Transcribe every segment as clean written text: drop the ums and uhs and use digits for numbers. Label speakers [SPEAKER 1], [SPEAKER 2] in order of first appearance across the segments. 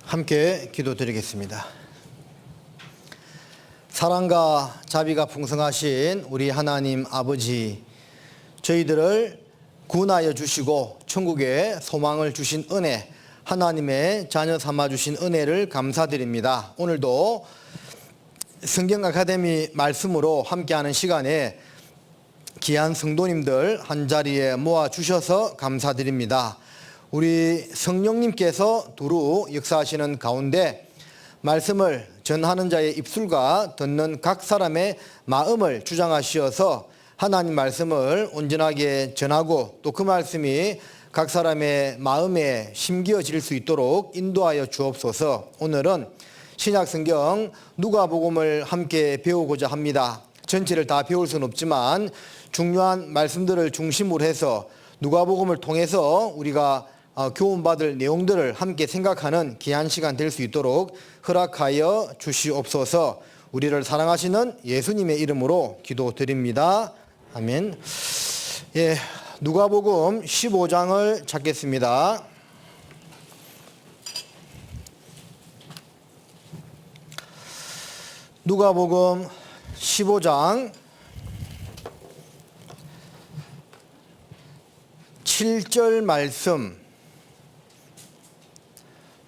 [SPEAKER 1] 함께 기도드리겠습니다. 사랑과 자비가 풍성하신 우리 하나님 아버지, 저희들을 구원하여 주시고 천국에 소망을 주신 은혜, 하나님의 자녀 삼아 주신 은혜를 감사드립니다. 오늘도 성경 아카데미 말씀으로 함께하는 시간에 귀한 성도님들 한자리에 모아주셔서 감사드립니다. 우리 성령님께서 두루 역사하시는 가운데 말씀을 전하는 자의 입술과 듣는 각 사람의 마음을 주장하시어서 하나님 말씀을 온전하게 전하고 또 그 말씀이 각 사람의 마음에 심겨질 수 있도록 인도하여 주옵소서. 오늘은 신약성경 누가복음을 함께 배우고자 합니다. 전체를 다 배울 수는 없지만 중요한 말씀들을 중심으로 해서 누가복음을 통해서 우리가 교훈받을 내용들을 함께 생각하는 귀한 시간 될 수 있도록 허락하여 주시옵소서. 우리를 사랑하시는 예수님의 이름으로 기도드립니다. 아멘. 예, 누가복음 15장을 찾겠습니다. 누가복음 15장 7절 말씀,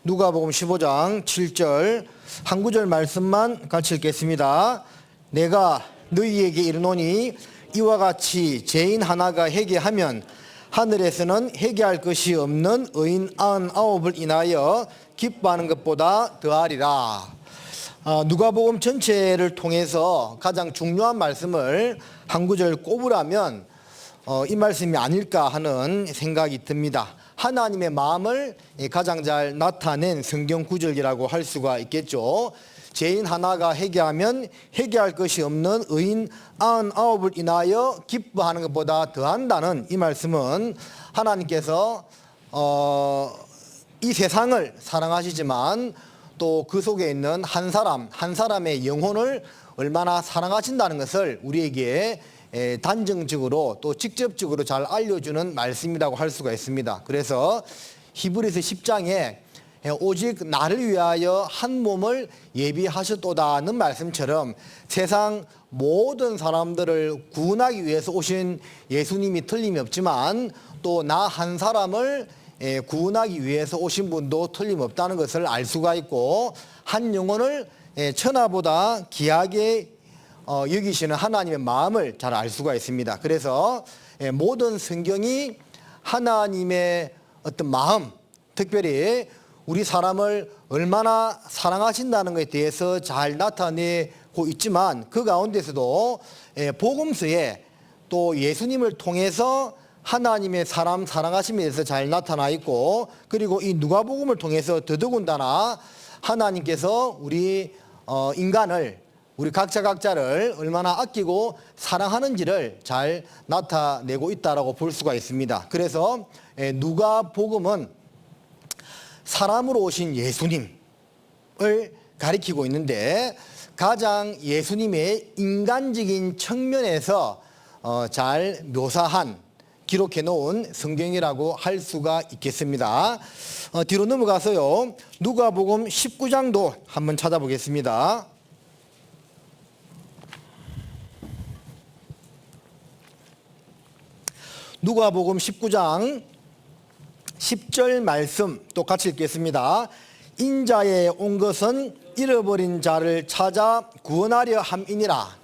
[SPEAKER 1] 누가복음 15장 7절 한 구절 말씀만 같이 읽겠습니다. 내가 너희에게 이르노니 이와 같이 죄인 하나가 회개하면 하늘에서는 회개할 것이 없는 의인 99을 인하여 기뻐하는 것보다 더하리라. 누가복음 전체를 통해서 가장 중요한 말씀을 한 구절 꼽으라면 이 말씀이 아닐까 하는 생각이 듭니다. 하나님의 마음을 가장 잘 나타낸 성경 구절이라고 할 수가 있겠죠. 죄인 하나가 회개하면 회개할 것이 없는 의인 99을 인하여 기뻐하는 것보다 더한다는 이 말씀은 하나님께서 이 세상을 사랑하시지만 또 그 속에 있는 한 사람의 영혼을 얼마나 사랑하신다는 것을 우리에게 단정적으로 또 직접적으로 잘 알려주는 말씀이라고 할 수가 있습니다. 그래서 히브리서 10장에 오직 나를 위하여 한 몸을 예비하셨도다는 말씀처럼 세상 모든 사람들을 구원하기 위해서 오신 예수님이 틀림이 없지만 또 나 한 사람을 구원하기 위해서 오신 분도 틀림없다는 것을 알 수가 있고 한 영혼을 천하보다 귀하게 여기시는 하나님의 마음을 잘 알 수가 있습니다. 그래서 모든 성경이 하나님의 어떤 마음, 특별히 우리 사람을 얼마나 사랑하신다는 것에 대해서 잘 나타내고 있지만 그 가운데서도 복음서에 또 예수님을 통해서 하나님의 사람 사랑하심에 대해서 잘 나타나 있고 그리고 이 누가복음을 통해서 더더군다나 하나님께서 우리 인간을 우리 각자를 얼마나 아끼고 사랑하는지를 잘 나타내고 있다고 볼 수가 있습니다. 그래서 누가복음은 사람으로 오신 예수님을 가리키고 있는데 가장 예수님의 인간적인 측면에서 잘 묘사한 기록해 놓은 성경이라고 할 수가 있겠습니다. 뒤로 넘어가서요. 누가복음 19장도 한번 찾아보겠습니다. 누가복음 19장 10절 말씀 또 같이 읽겠습니다. 인자에 온 것은 잃어버린 자를 찾아 구원하려 함이니라.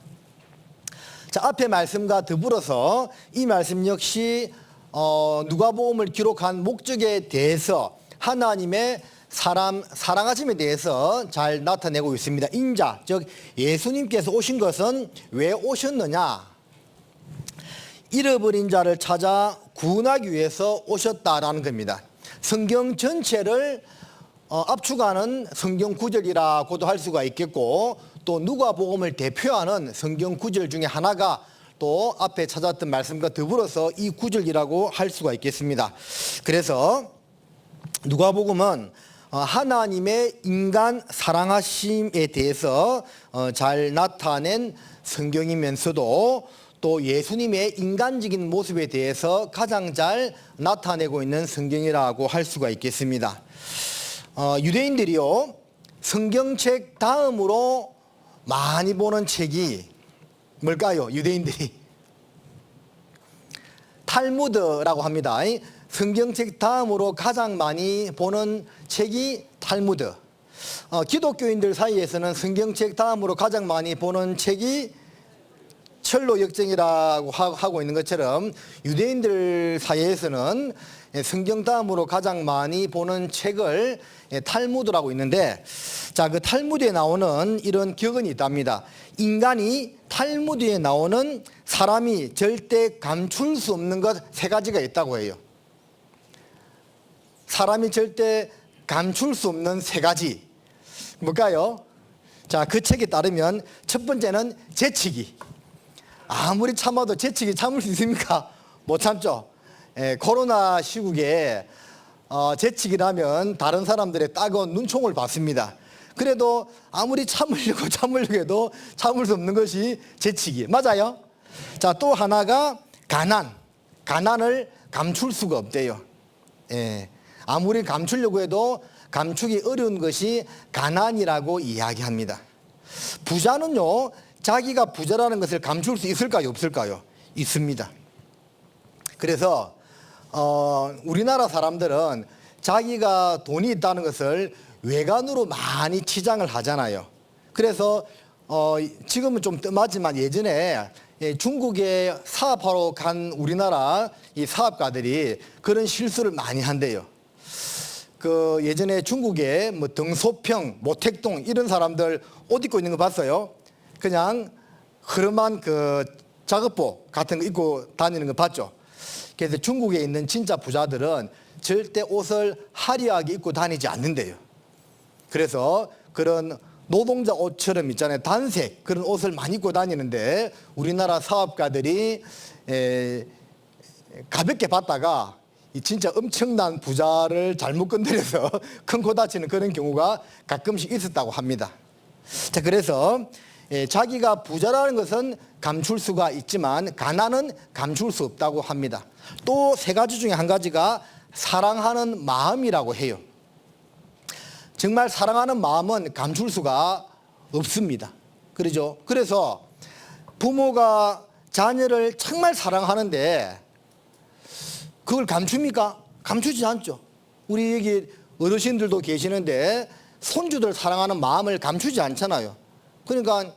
[SPEAKER 1] 자, 앞의 말씀과 더불어서 이 말씀 역시 누가복음을 기록한 목적에 대해서 하나님의 사랑하심에 대해서 잘 나타내고 있습니다. 인자, 즉 예수님께서 오신 것은 왜 오셨느냐? 잃어버린 자를 찾아 구원하기 위해서 오셨다라는 겁니다. 성경 전체를 압축하는 성경 구절이라고도 할 수가 있겠고 또 누가복음을 대표하는 성경 구절 중에 하나가 또 앞에 찾았던 말씀과 더불어서 이 구절이라고 할 수가 있겠습니다. 그래서 누가복음은 하나님의 인간 사랑하심에 대해서 잘 나타낸 성경이면서도 또 예수님의 인간적인 모습에 대해서 가장 잘 나타내고 있는 성경이라고 할 수가 있겠습니다. 유대인들이요 성경책 다음으로 많이 보는 책이 뭘까요? 유대인들이 탈무드라고 합니다. 성경책 다음으로 가장 많이 보는 책이 탈무드. 기독교인들 사이에서는 성경책 다음으로 가장 많이 보는 책이 철로 역정이라고 하고 있는 것처럼 유대인들 사이에서는 성경 다음으로 가장 많이 보는 책을 탈무드라고 있는데, 자, 그 탈무드에 나오는 이런 격언이 있답니다. 인간이 탈무드에 나오는 사람이 절대 감출 수 없는 것 세 가지가 있다고 해요. 사람이 절대 감출 수 없는 세 가지 뭘까요? 자, 그 책에 따르면 첫 번째는 재치기. 아무리 참아도 재치기 참을 수 있습니까? 못 참죠. 코로나 시국에 재치기라면 다른 사람들의 따가운 눈총을 받습니다. 그래도 아무리 참으려고 해도 참을 수 없는 것이 재치기. 맞아요? 자, 또 하나가 가난을 감출 수가 없대요. 아무리 감추려고 해도 감추기 어려운 것이 가난이라고 이야기합니다. 부자는요, 자기가 부자라는 것을 감출 수 있을까요? 없을까요? 있습니다. 그래서 우리나라 사람들은 자기가 돈이 있다는 것을 외관으로 많이 치장을 하잖아요. 그래서 지금은 좀 뜸하지만 예전에 중국에 사업하러 간 우리나라 이 사업가들이 그런 실수를 많이 한대요. 그 예전에 중국에 뭐 덩소평, 모택동 이런 사람들 옷 입고 있는 거 봤어요? 그냥 흐름한 그 작업복 같은 거 입고 다니는 거 봤죠? 그래서 중국에 있는 진짜 부자들은 절대 옷을 화려하게 입고 다니지 않는데요. 그래서 그런 노동자 옷처럼 있잖아요. 단색 그런 옷을 많이 입고 다니는데 우리나라 사업가들이 가볍게 봤다가 진짜 엄청난 부자를 잘못 건드려서 큰 코 다치는 그런 경우가 가끔씩 있었다고 합니다. 자, 그래서 자기가 부자라는 것은 감출 수가 있지만 가난은 감출 수 없다고 합니다. 또 세 가지 중에 한 가지가 사랑하는 마음이라고 해요. 정말 사랑하는 마음은 감출 수가 없습니다. 그러죠? 그래서 부모가 자녀를 정말 사랑하는데 그걸 감춥니까? 감추지 않죠. 우리 여기 어르신들도 계시는데 손주들 사랑하는 마음을 감추지 않잖아요. 그러니까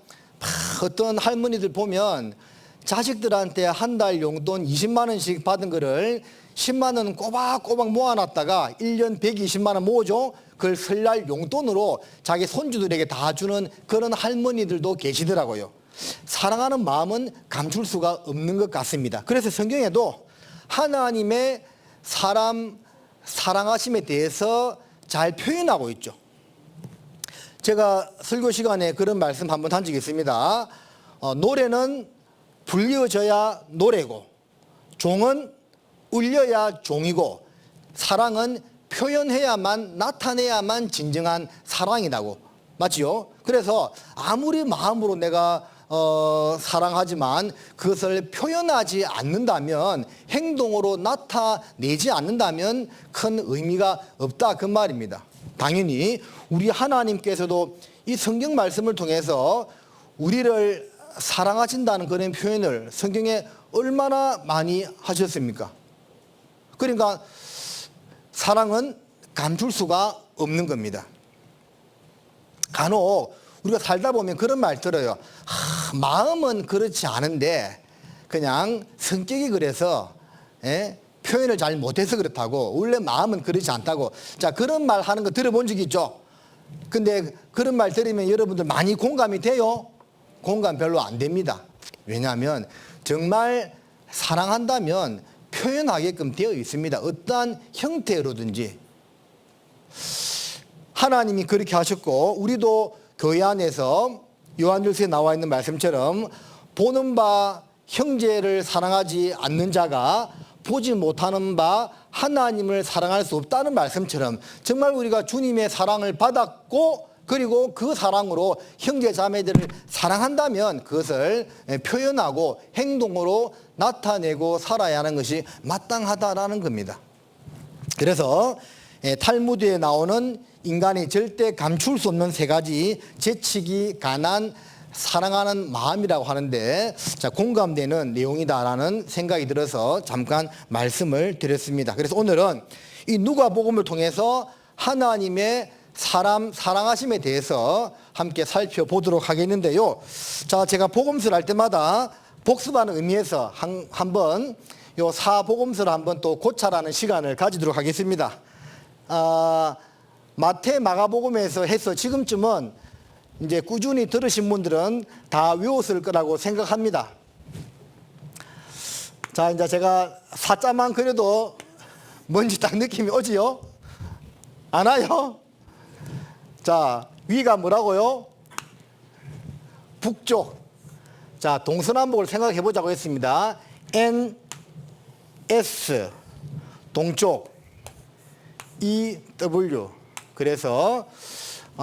[SPEAKER 1] 어떤 할머니들 보면 자식들한테 한 달 용돈 20만 원씩 받은 거를 10만 원 꼬박꼬박 모아놨다가 1년 120만 원 모으죠. 그걸 설날 용돈으로 자기 손주들에게 다 주는 그런 할머니들도 계시더라고요. 사랑하는 마음은 감출 수가 없는 것 같습니다. 그래서 성경에도 하나님의 사랑하심에 대해서 잘 표현하고 있죠. 제가 설교 시간에 그런 말씀 한번 한 적이 있습니다. 노래는 불려져야 노래고 종은 울려야 종이고 사랑은 표현해야만 나타내야만 진정한 사랑이라고. 맞지요? 그래서 아무리 마음으로 내가 사랑하지만 그것을 표현하지 않는다면, 행동으로 나타내지 않는다면 큰 의미가 없다 그 말입니다. 당연히 우리 하나님께서도 이 성경 말씀을 통해서 우리를 사랑하신다는 그런 표현을 성경에 얼마나 많이 하셨습니까? 그러니까 사랑은 감출 수가 없는 겁니다. 간혹 우리가 살다 보면 그런 말 들어요. 마음은 그렇지 않은데 그냥 성격이 그래서 표현을 잘 못해서 그렇다고, 원래 마음은 그렇지 않다고. 자, 그런 말 하는 거 들어본 적 있죠? 근데 그런 말 들으면 여러분들 많이 공감이 돼요? 공감 별로 안 됩니다. 왜냐하면 정말 사랑한다면 표현하게끔 되어 있습니다. 어떠한 형태로든지. 하나님이 그렇게 하셨고 우리도 교회 안에서 요한일서에 나와 있는 말씀처럼 보는 바 형제를 사랑하지 않는 자가 보지 못하는 바 하나님을 사랑할 수 없다는 말씀처럼 정말 우리가 주님의 사랑을 받았고 그리고 그 사랑으로 형제 자매들을 사랑한다면 그것을 표현하고 행동으로 나타내고 살아야 하는 것이 마땅하다라는 겁니다. 그래서 탈무드에 나오는 인간이 절대 감출 수 없는 세 가지 재치기, 가난, 사랑하는 마음이라고 하는데 자, 공감되는 내용이다라는 생각이 들어서 잠깐 말씀을 드렸습니다. 그래서 오늘은 이 누가복음을 통해서 하나님의 사람 사랑하심에 대해서 함께 살펴보도록 하겠는데요. 자, 제가 복음서를 할 때마다 복습하는 의미에서 한번 요 사복음서를 한번 또 고찰하는 시간을 가지도록 하겠습니다. 마태, 마가복음에서 해서 지금쯤은 이제 꾸준히 들으신 분들은 다 외웠을 거라고 생각합니다. 자, 이제 제가 사자만 그려도 뭔지 딱 느낌이 오지요? 안 와요? 자, 위가 뭐라고요? 북쪽. 자, 동서남북을 생각해 보자고 했습니다. N, S, 동쪽, E, W. 그래서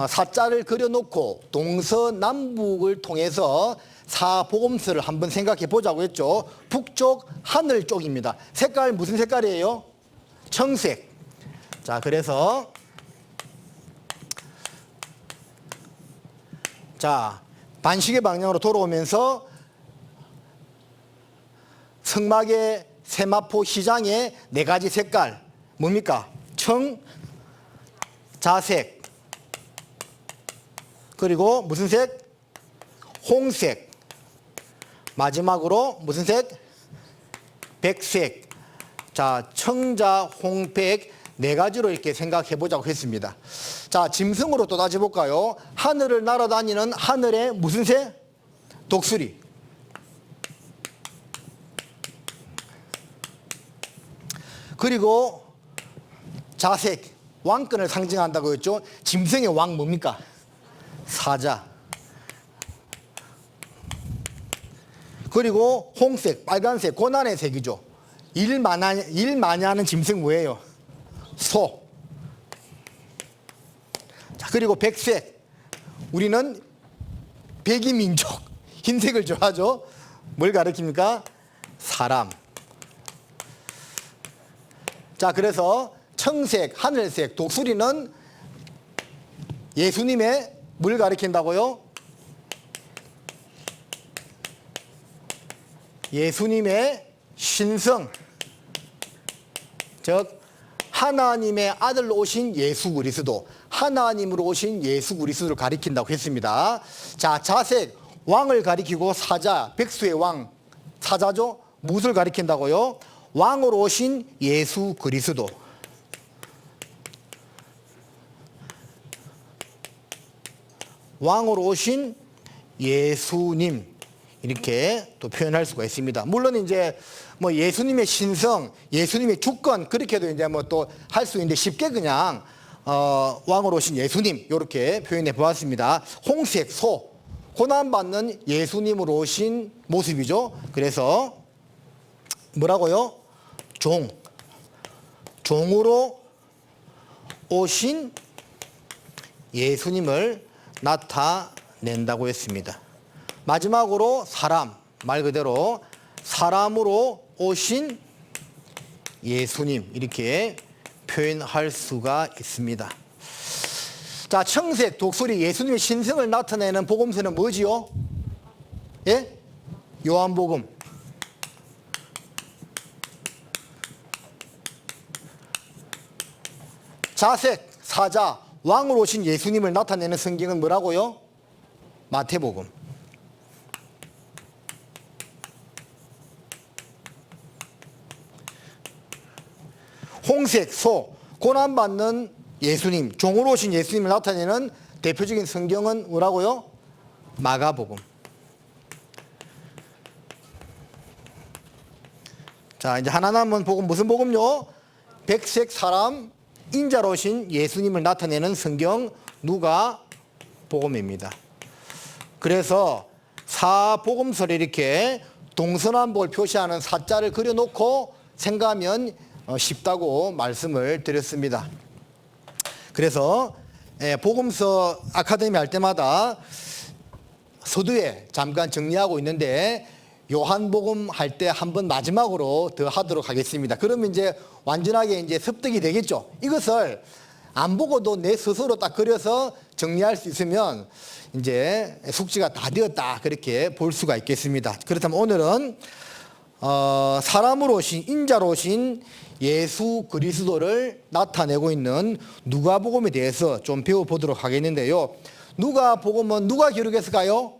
[SPEAKER 1] 사자를 그려놓고 동서남북을 통해서 사복음서를 한번 생각해 보자고 했죠. 북쪽 하늘 쪽입니다. 색깔 무슨 색깔이에요? 청색. 자, 그래서 자, 반시계 방향으로 돌아오면서 성막의 세마포 시장의 네 가지 색깔 뭡니까? 청, 자색, 그리고 무슨 색? 홍색. 마지막으로 무슨 색? 백색. 자, 청자, 홍백 네 가지로 이렇게 생각해 보자고 했습니다. 자, 짐승으로 또 따져볼까요? 하늘을 날아다니는 하늘의 무슨 새? 독수리. 그리고 자색, 왕권을 상징한다고 했죠. 짐승의 왕 뭡니까? 사자. 그리고 홍색, 빨간색, 고난의 색이죠. 일 많이 하는 짐승 뭐예요? 소. 자, 그리고 백색. 우리는 백이민족. 흰색을 좋아하죠. 뭘 가리킵니까? 사람. 자, 그래서 청색, 하늘색, 독수리는 예수님의 뭘 가리킨다고요? 예수님의 신성, 즉 하나님의 아들로 오신 예수 그리스도, 하나님으로 오신 예수 그리스도를 가리킨다고 했습니다. 자, 자색, 왕을 가리키고 사자, 백수의 왕, 사자죠? 무엇을 가리킨다고요? 왕으로 오신 예수 그리스도. 왕으로 오신 예수님 이렇게 또 표현할 수가 있습니다. 물론 이제 뭐 예수님의 신성, 예수님의 주권 그렇게도 이제 뭐 또 할 수 있는데 쉽게 그냥 왕으로 오신 예수님 이렇게 표현해 보았습니다. 홍색 소, 고난 받는 예수님으로 오신 모습이죠. 그래서 뭐라고요? 종으로 오신 예수님을 나타낸다고 했습니다. 마지막으로 사람, 말 그대로 사람으로 오신 예수님 이렇게 표현할 수가 있습니다. 자, 청색, 독수리, 예수님의 신성을 나타내는 복음서는 뭐지요? 예? 요한복음. 자색, 사자, 왕으로 오신 예수님을 나타내는 성경은 뭐라고요? 마태복음. 홍색, 소, 고난받는 예수님, 종으로 오신 예수님을 나타내는 대표적인 성경은 뭐라고요? 마가복음. 자, 이제 하나 남은 복음, 무슨 복음요? 백색 사람, 인자로 오신 예수님을 나타내는 성경 누가복음입니다. 그래서 사복음서를 이렇게 동서남북을 표시하는 사자를 그려놓고 생각하면 쉽다고 말씀을 드렸습니다. 그래서 복음서 아카데미 할 때마다 서두에 잠깐 정리하고 있는데 요한복음 할 때 한번 마지막으로 더 하도록 하겠습니다. 그러면 이제 완전하게 이제 습득이 되겠죠. 이것을 안 보고도 내 스스로 딱 그려서 정리할 수 있으면 이제 숙지가 다 되었다, 그렇게 볼 수가 있겠습니다. 그렇다면 오늘은 사람으로 오신, 인자로 오신 예수 그리스도를 나타내고 있는 누가복음에 대해서 좀 배워보도록 하겠는데요. 누가복음은 누가 기록했을까요?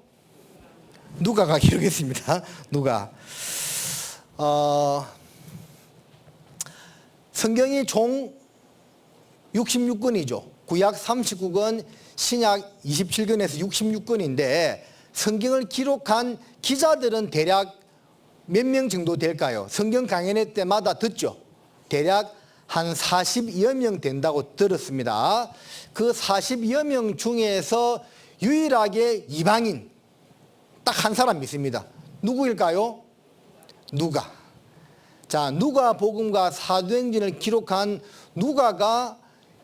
[SPEAKER 1] 누가가 기록했습니다. 누가. 성경이 총 66권이죠. 구약 39권, 신약 27권에서 66권인데 성경을 기록한 기자들은 대략 몇 명 정도 될까요? 성경 강연회 때마다 듣죠. 대략 한 40여 명 된다고 들었습니다. 그 40여 명 중에서 유일하게 이방인 딱 한 사람 있습니다. 누구일까요? 누가. 자, 누가복음과 사도행전을 기록한 누가가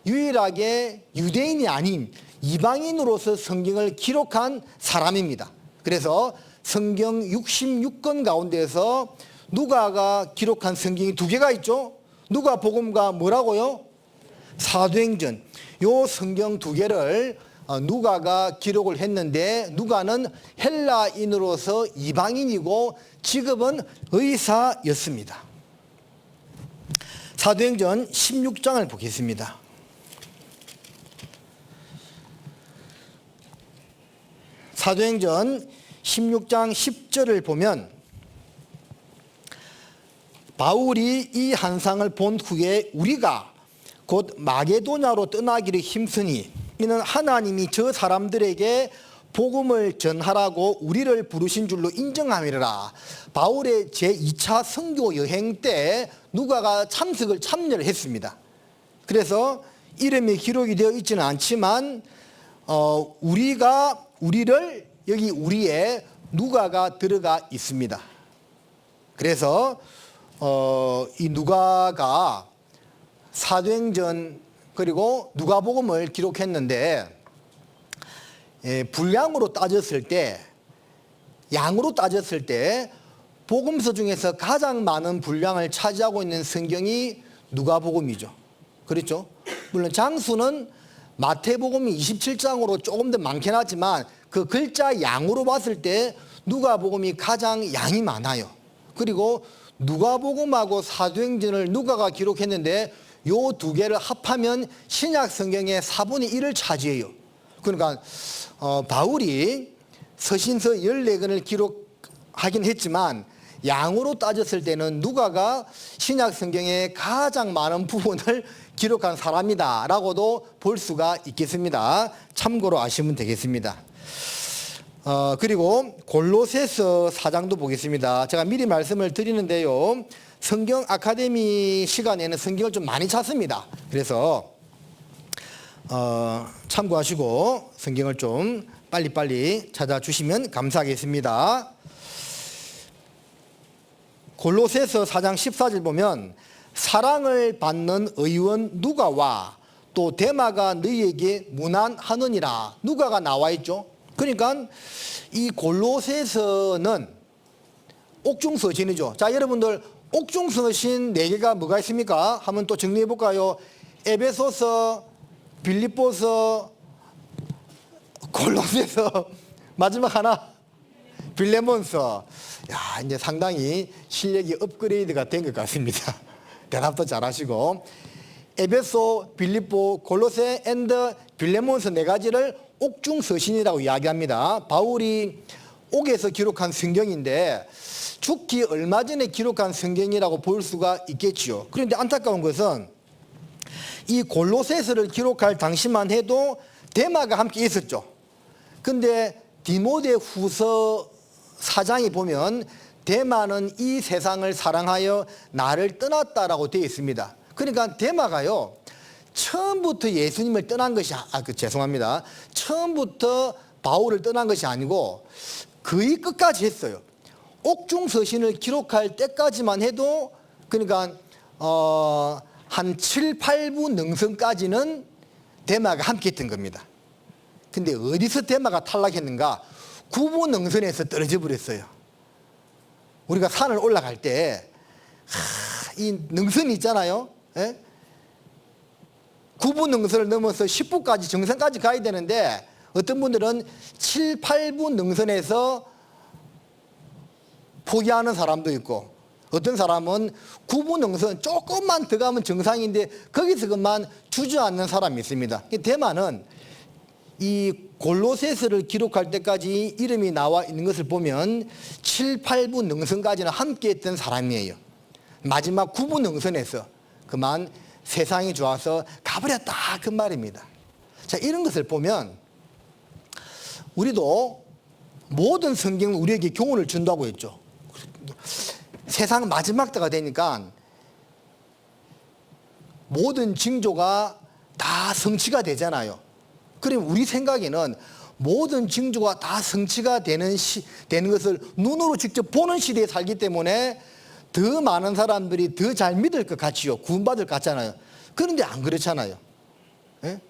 [SPEAKER 1] 유일하게 유대인이 아닌 이방인으로서 성경을 기록한 사람입니다. 그래서 성경 66권 가운데서 누가가 기록한 성경이 두 개가 있죠. 누가복음과 뭐라고요? 사도행전. 요 성경 두 개를 누가가 기록을 했는데, 누가는 헬라인으로서 이방인이고 직업은 의사였습니다. 사도행전 16장을 보겠습니다. 사도행전 16장 10절을 보면 바울이 이 한상을 본 후에 우리가 곧 마게도냐로 떠나기를 힘쓰니 이는 하나님이 저 사람들에게 복음을 전하라고 우리를 부르신 줄로 인정함이라. 바울의 제2차 선교 여행 때 누가가 참여를 했습니다. 그래서 이름이 기록이 되어 있지는 않지만 우리를 여기 우리의 누가가 들어가 있습니다. 그래서 이 누가가 사도행전 그리고 누가복음을 기록했는데, 분량으로 따졌을 때, 양으로 따졌을 때 복음서 중에서 가장 많은 분량을 차지하고 있는 성경이 누가복음이죠. 그렇죠? 물론 장수는 마태복음이 27장으로 조금 더 많긴 하지만 그 글자 양으로 봤을 때 누가복음이 가장 양이 많아요. 그리고 누가복음하고 사도행전을 누가가 기록했는데 요 두 개를 합하면 신약 성경의 4분의 1을 차지해요. 그러니까 바울이 서신서 14권을 기록하긴 했지만 양으로 따졌을 때는 누가가 신약 성경의 가장 많은 부분을 기록한 사람이다 라고도 볼 수가 있겠습니다. 참고로 아시면 되겠습니다. 그리고 골로새서 4장도 보겠습니다. 제가 미리 말씀을 드리는데요, 성경 아카데미 시간에는 성경을 좀 많이 찾습니다. 그래서 참고하시고 성경을 좀 빨리빨리 찾아주시면 감사하겠습니다. 골로새서 4장 14절 보면 사랑을 받는 의원 누가와 또 데마가 너희에게 문안하느니라. 누가가 나와 있죠. 그러니까 이 골로새서는 옥중서신이죠. 자, 여러분들 옥중서신 4개가 뭐가 있습니까? 한번 또 정리해 볼까요? 에베소서, 빌립보서, 골로새서, 마지막 하나 빌레몬서. 야, 이제 상당히 실력이 업그레이드가 된 것 같습니다. 대답도 잘하시고. 에베소, 빌립보, 골로새 앤드 빌레몬서 4가지를 옥중서신이라고 이야기합니다. 바울이 옥에서 기록한 성경인데 죽기 얼마 전에 기록한 성경이라고 볼 수가 있겠지요. 그런데 안타까운 것은 이 골로새서를 기록할 당시만 해도 데마가 함께 있었죠. 근데 디모데 후서 4장에 보면 데마는 이 세상을 사랑하여 나를 떠났다라고 되어 있습니다. 그러니까 데마가요, 처음부터 예수님을 떠난 것이 죄송합니다. 처음부터 바울을 떠난 것이 아니고 거의 끝까지 했어요. 옥중서신을 기록할 때까지만 해도 그러니까 한 7, 8부 능선까지는 데마가 함께 했던 겁니다. 근데 어디서 데마가 탈락했는가? 9부 능선에서 떨어져 버렸어요. 우리가 산을 올라갈 때 이 능선이 있잖아요. 예? 9부 능선을 넘어서 10부까지 정상까지 가야 되는데 어떤 분들은 7, 8부 능선에서 포기하는 사람도 있고 어떤 사람은 9부 능선 조금만 더 가면 정상인데 거기서 그만 주저앉는 사람이 있습니다. 대만은 이 골로새서를 기록할 때까지 이름이 나와 있는 것을 보면 7, 8부 능선까지는 함께 했던 사람이에요. 마지막 9부 능선에서 그만 세상이 좋아서 가버렸다 그 말입니다. 자, 이런 것을 보면 우리도 모든 성경은 우리에게 교훈을 준다고 했죠. 세상 마지막 때가 되니까 모든 징조가 다 성취가 되잖아요. 그럼 우리 생각에는 모든 징조가 다 성취가 되는 것을 눈으로 직접 보는 시대에 살기 때문에 더 많은 사람들이 더 잘 믿을 것 같지요. 구원받을 것 같잖아요. 그런데 안 그렇잖아요. 예?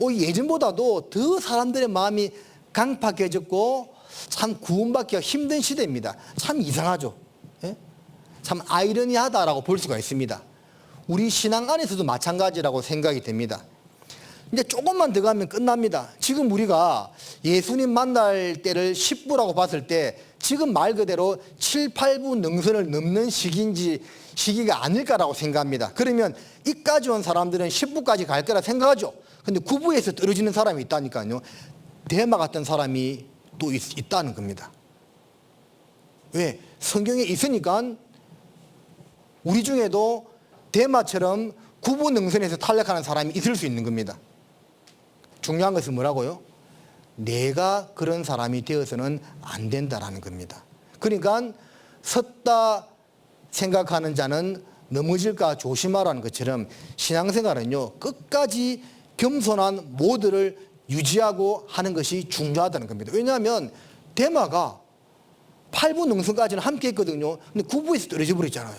[SPEAKER 1] 예전보다도 더 사람들의 마음이 강팍해졌고 참 구원받기가 힘든 시대입니다. 참 이상하죠. 예? 참 아이러니하다라고 볼 수가 있습니다. 우리 신앙 안에서도 마찬가지라고 생각이 됩니다. 이제 조금만 더 가면 끝납니다. 지금 우리가 예수님 만날 때를 10부라고 봤을 때 지금 말 그대로 7, 8부 능선을 넘는 시기가 아닐까라고 생각합니다. 그러면 이까지 온 사람들은 10부까지 갈 거라 생각하죠. 근데 9부에서 떨어지는 사람이 있다니까요. 데마 같은 사람이 또 있다는 겁니다. 왜? 성경에 있으니까 우리 중에도 데마처럼 9부 능선에서 탈락하는 사람이 있을 수 있는 겁니다. 중요한 것은 뭐라고요? 내가 그런 사람이 되어서는 안 된다라는 겁니다. 그러니까 섰다 생각하는 자는 넘어질까 조심하라는 것처럼 신앙생활은요, 끝까지 겸손한 모드를 유지하고 하는 것이 중요하다는 겁니다. 왜냐하면 데마가 8부 능선까지는 함께 했거든요. 근데 9부에서 떨어져 버렸잖아요.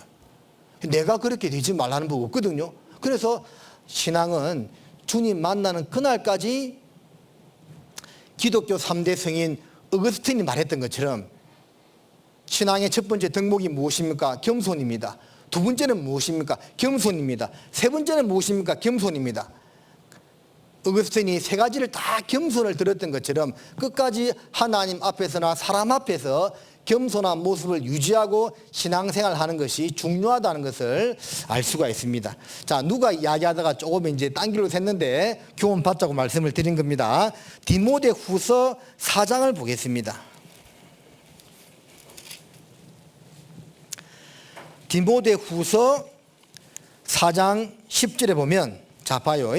[SPEAKER 1] 내가 그렇게 되지 말라는 법 없거든요. 그래서 신앙은 주님 만나는 그날까지 기독교 3대 성인 어거스틴이 말했던 것처럼 신앙의 첫 번째 덕목이 무엇입니까? 겸손입니다. 두 번째는 무엇입니까? 겸손입니다. 세 번째는 무엇입니까? 겸손입니다. 어거스틴이 세 가지를 다 겸손을 들었던 것처럼 끝까지 하나님 앞에서나 사람 앞에서 겸손한 모습을 유지하고 신앙생활하는 것이 중요하다는 것을 알 수가 있습니다. 자, 누가 이야기하다가 조금 이제 딴 길로 샜는데 교훈 받자고 말씀을 드린 겁니다. 디모데후서 4장을 보겠습니다. 디모데후서 4장 10절에 보면, 자 봐요.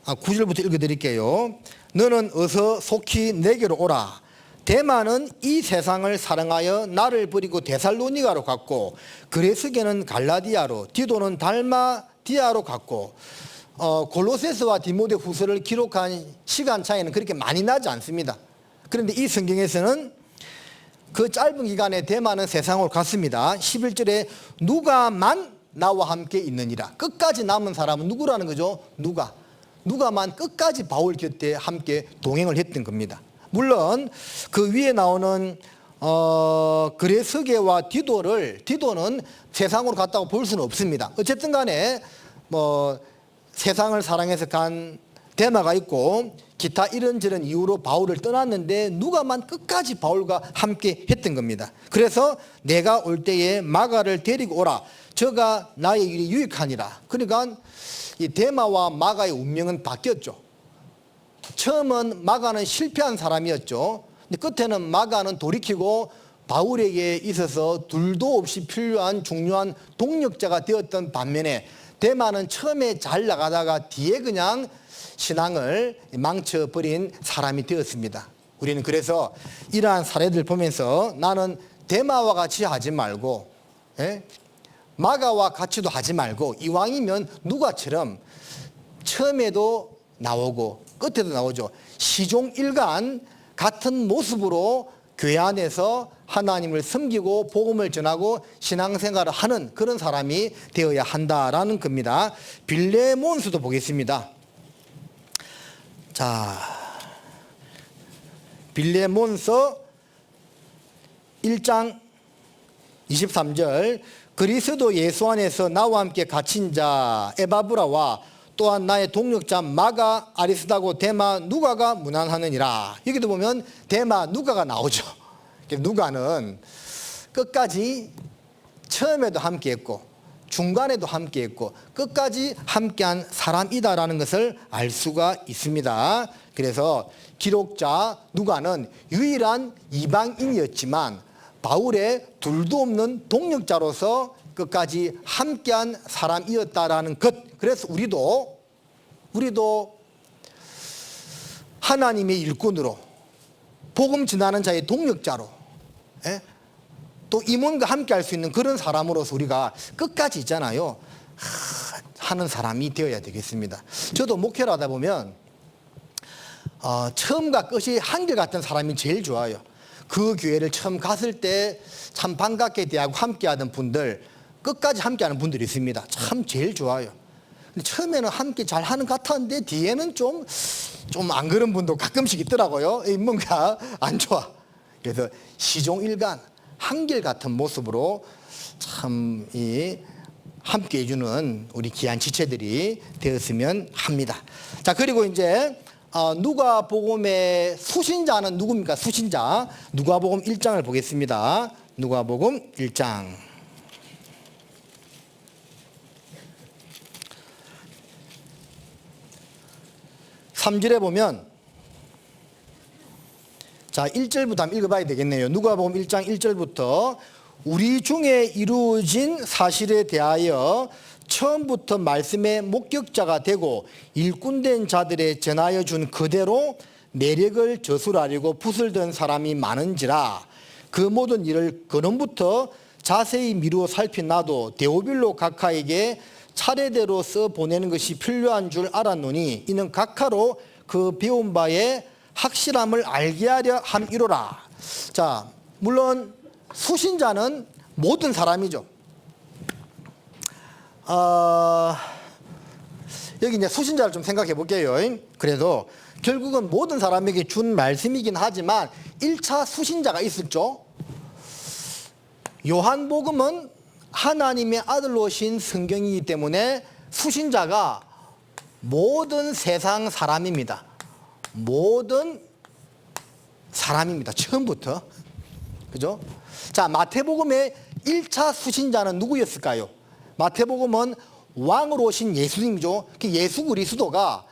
[SPEAKER 1] 9절부터 읽어드릴게요. 너는 어서 속히 내게로 오라. 데마는 이 세상을 사랑하여 나를 버리고 데살로니가로 갔고, 그레스게는 갈라디아로, 디도는 달마디아로 갔고, 골로새서와 디모데후서를 기록한 시간 차이는 그렇게 많이 나지 않습니다. 그런데 이 성경에서는 그 짧은 기간에 데마는 세상으로 갔습니다. 11절에 누가만 나와 함께 있느니라. 끝까지 남은 사람은 누구라는 거죠? 누가만 끝까지 바울 곁에 함께 동행을 했던 겁니다. 물론 그 위에 나오는 그레스게와 디도는 세상으로 갔다고 볼 수는 없습니다. 어쨌든 간에 세상을 사랑해서 간 데마가 있고 기타 이런저런 이유로 바울을 떠났는데 누가만 끝까지 바울과 함께 했던 겁니다. 그래서 내가 올 때에 마가를 데리고 오라. 저가 나의 일이 유익하니라. 그러니까 이 데마와 마가의 운명은 바뀌었죠. 처음은 마가는 실패한 사람이었죠. 근데 끝에는 마가는 돌이키고 바울에게 있어서 둘도 없이 필요한 중요한 동력자가 되었던 반면에 데마는 처음에 잘 나가다가 뒤에 그냥 신앙을 망쳐버린 사람이 되었습니다. 우리는 그래서 이러한 사례들 보면서 나는 데마와 같이 하지 말고 마가와 같이도 하지 말고 이왕이면 누가처럼 처음에도 나오고 끝에도 나오죠. 시종일관 같은 모습으로 교회 안에서 하나님을 섬기고 복음을 전하고 신앙생활을 하는 그런 사람이 되어야 한다라는 겁니다. 빌레몬서도 보겠습니다. 자, 빌레몬서 1장 23절 그리스도 예수 안에서 나와 함께 갇힌 자 에바브라와 또한 나의 동력자 마가 아리스다고 데마 누가가 문안하느니라. 여기도 보면 데마 누가가 나오죠. 누가는 끝까지 처음에도 함께했고 중간에도 함께했고 끝까지 함께한 사람이다라는 것을 알 수가 있습니다. 그래서 기록자 누가는 유일한 이방인이었지만 바울의 둘도 없는 동력자로서 끝까지 함께한 사람이었다라는 것. 그래서 우리도 하나님의 일꾼으로 복음 전하는 자의 동력자로 또 임원과 함께 할 수 있는 그런 사람으로서 우리가 끝까지 있잖아요. 하는 사람이 되어야 되겠습니다. 저도 목회를 하다 보면 처음과 끝이 한결같은 사람이 제일 좋아요. 그 교회를 처음 갔을 때 참 반갑게 대하고 함께하던 분들, 끝까지 함께하는 분들이 있습니다. 참 제일 좋아요. 근데 처음에는 함께 잘 하는 것 같았는데 뒤에는 좀 안 그런 분도 가끔씩 있더라고요. 뭔가 안 좋아. 그래서 시종일관 한결같은 모습으로 참 함께 해주는 우리 귀한 지체들이 되었으면 합니다. 자, 그리고 이제 누가복음의 수신자는 누굽니까? 수신자. 누가복음 1장을 보겠습니다. 누가복음 1장. (3절에) 보면 자, 1절부터 한번 읽어봐야 되겠네요. 누가복음 1장 1절부터 우리 중에 이루어진 사실에 대하여 처음부터 말씀의 목격자가 되고 일꾼된 자들에 전하여 준 그대로 내력을 저술하려고 붓을 든 사람이 많은지라. 그 모든 일을 근원부터 자세히 미루어 살펴나도 데오빌로 각하에게 차례대로 써 보내는 것이 필요한 줄 알았노니 이는 각하로 그 배운 바에 확실함을 알게 하려 함이로라. 자, 물론 수신자는 모든 사람이죠. 여기 이제 수신자를 좀 생각해 볼게요. 그래도 결국은 모든 사람에게 준 말씀이긴 하지만 1차 수신자가 있었죠. 요한복음은 하나님의 아들로 오신 성경이기 때문에 수신자가 모든 세상 사람입니다. 모든 사람입니다. 처음부터. 그죠? 자, 마태복음의 1차 수신자는 누구였을까요? 마태복음은 왕으로 오신 예수님이죠. 예수 그리스도가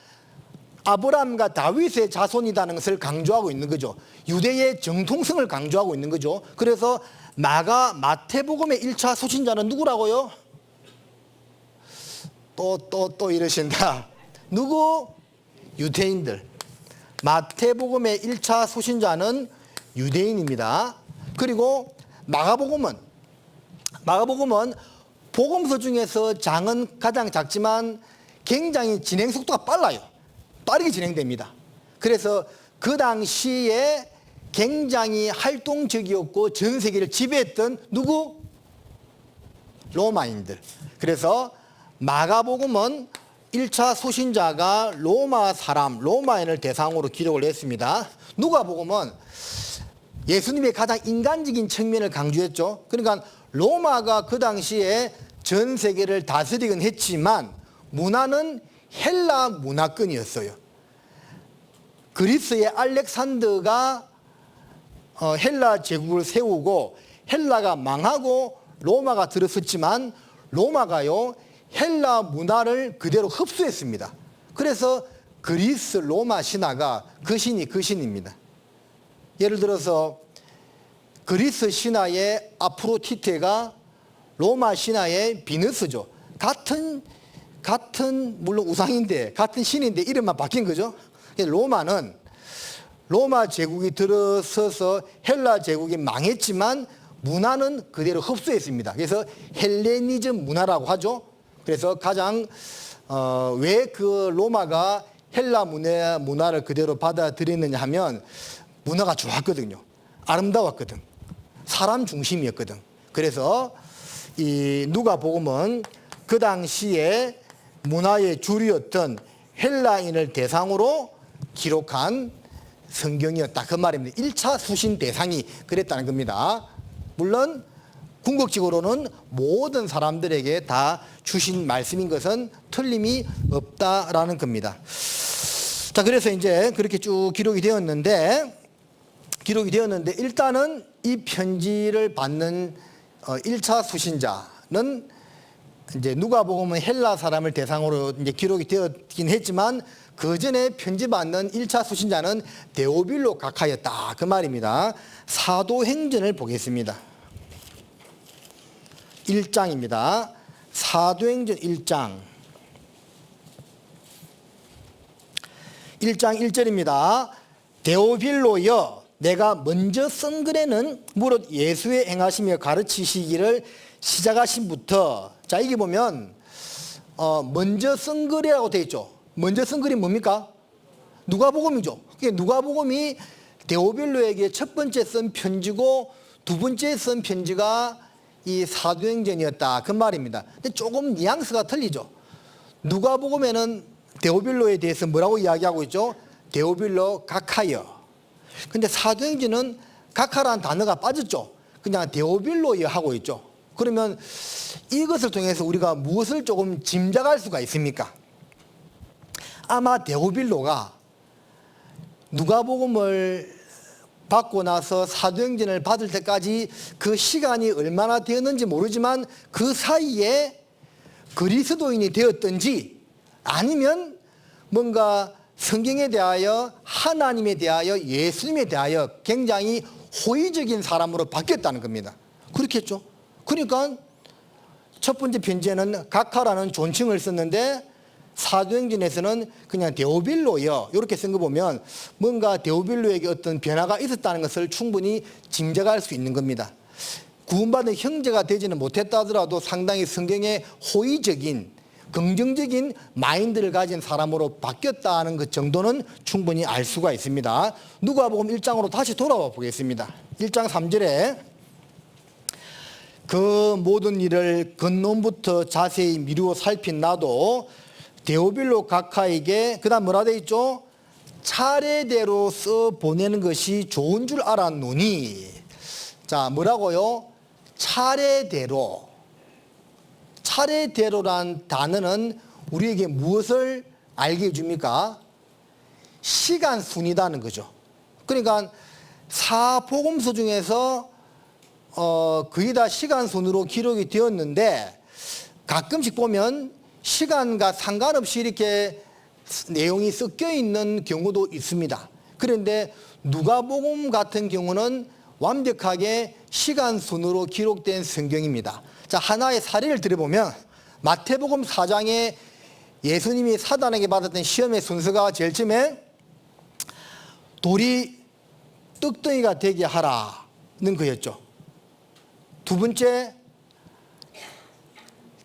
[SPEAKER 1] 아브라함과 다윗의 자손이라는 것을 강조하고 있는 거죠. 유대의 정통성을 강조하고 있는 거죠. 그래서 마태복음의 1차 수신자는 누구라고요? 또 이러신다. 누구? 유대인들. 마태복음의 1차 수신자는 유대인입니다. 그리고 마가복음은 복음서 중에서 장은 가장 작지만 굉장히 진행 속도가 빨라요. 빠르게 진행됩니다. 그래서 그 당시에 굉장히 활동적이었고 전 세계를 지배했던 누구? 로마인들. 그래서 마가복음은 1차 수신자가 로마인을 대상으로 기록을 했습니다. 누가복음은 예수님의 가장 인간적인 측면을 강조했죠. 그러니까 로마가 그 당시에 전 세계를 다스리긴 했지만 문화는 헬라 문화권이었어요. 그리스의 알렉산더가 헬라 제국을 세우고 헬라가 망하고 로마가 들어섰지만 로마가요 헬라 문화를 그대로 흡수했습니다. 그래서 그리스 로마 신화가 그 신입니다. 예를 들어서 그리스 신화의 아프로디테가 로마 신화의 비너스죠. 같은 물론 우상인데 같은 신인데 이름만 바뀐 거죠. 로마는 로마 제국이 들어서서 헬라 제국이 망했지만 문화는 그대로 흡수했습니다. 그래서 헬레니즘 문화라고 하죠. 그래서 가장 왜 그 로마가 헬라 문화를 그대로 받아들였느냐 하면 문화가 좋았거든요. 아름다웠거든. 사람 중심이었거든. 그래서 이 누가복음은 그 당시에 문화의 주류였던 헬라인을 대상으로 기록한 성경이었다. 그 말입니다. 1차 수신 대상이 그랬다는 겁니다. 물론 궁극적으로는 모든 사람들에게 다 주신 말씀인 것은 틀림이 없다라는 겁니다. 자, 그래서 이제 그렇게 쭉 기록이 되었는데 일단은 이 편지를 받는 1차 수신자는 이제 누가복음은 헬라 사람을 대상으로 이제 기록이 되었긴 했지만 그 전에 편지 받는 1차 수신자는 데오빌로 각하였다. 그 말입니다. 사도행전을 보겠습니다. 1장입니다. 사도행전 1장. 1장 1절입니다. 데오빌로여 내가 먼저 쓴 글에는 무릇 예수의 행하시며 가르치시기를 시작하신부터 자 이게 보면 먼저 쓴 글이라고 되어 있죠. 먼저 쓴 글이 뭡니까? 누가복음이죠. 누가복음이 데오빌로에게 첫 번째 쓴 편지고 두 번째 쓴 편지가 이 사도행전이었다 그 말입니다. 근데 조금 뉘앙스가 틀리죠. 누가복음에는 데오빌로에 대해서 뭐라고 이야기하고 있죠? 데오빌로 각하여. 근데 사도행전은 각하라는 단어가 빠졌죠. 그냥 데오빌로여 하고 있죠. 그러면 이것을 통해서 우리가 무엇을 조금 짐작할 수가 있습니까? 아마 데오빌로가 누가복음을 받고 나서 사도행전을 받을 때까지 그 시간이 얼마나 되었는지 모르지만 그 사이에 그리스도인이 되었든지 아니면 뭔가 성경에 대하여 하나님에 대하여 예수님에 대하여 굉장히 호의적인 사람으로 바뀌었다는 겁니다. 그렇겠죠. 그러니까 첫 번째 편지에는 각하라는 존칭을 썼는데 사도행전에서는 그냥 데오빌로여 이렇게 쓴 거 보면 뭔가 데오빌로에게 어떤 변화가 있었다는 것을 충분히 짐작할 수 있는 겁니다. 구원받은 형제가 되지는 못했다 하더라도 상당히 성경에 호의적인 긍정적인 마인드를 가진 사람으로 바뀌었다는 것 정도는 충분히 알 수가 있습니다. 누가복음 1장으로 다시 돌아와 보겠습니다. 1장 3절에 그 모든 일을 근원부터 자세히 미루어 살핀 나도 데오빌로 각하에게 그 다음 뭐라 되어 있죠? 차례대로 써 보내는 것이 좋은 줄 알았노니 자 뭐라고요? 차례대로. 차례대로란 단어는 우리에게 무엇을 알게 해줍니까? 시간 순이다는 거죠. 그러니까 사복음서 중에서 거의 다 시간 순으로 기록이 되었는데 가끔씩 보면 시간과 상관없이 이렇게 내용이 섞여 있는 경우도 있습니다. 그런데 누가복음 같은 경우는 완벽하게 시간 순으로 기록된 성경입니다. 자, 하나의 사례를 들어보면 마태복음 4장에 예수님이 사단에게 받았던 시험의 순서가 제일 처음에 돌이 떡덩이가 되게 하라는 거였죠. 두 번째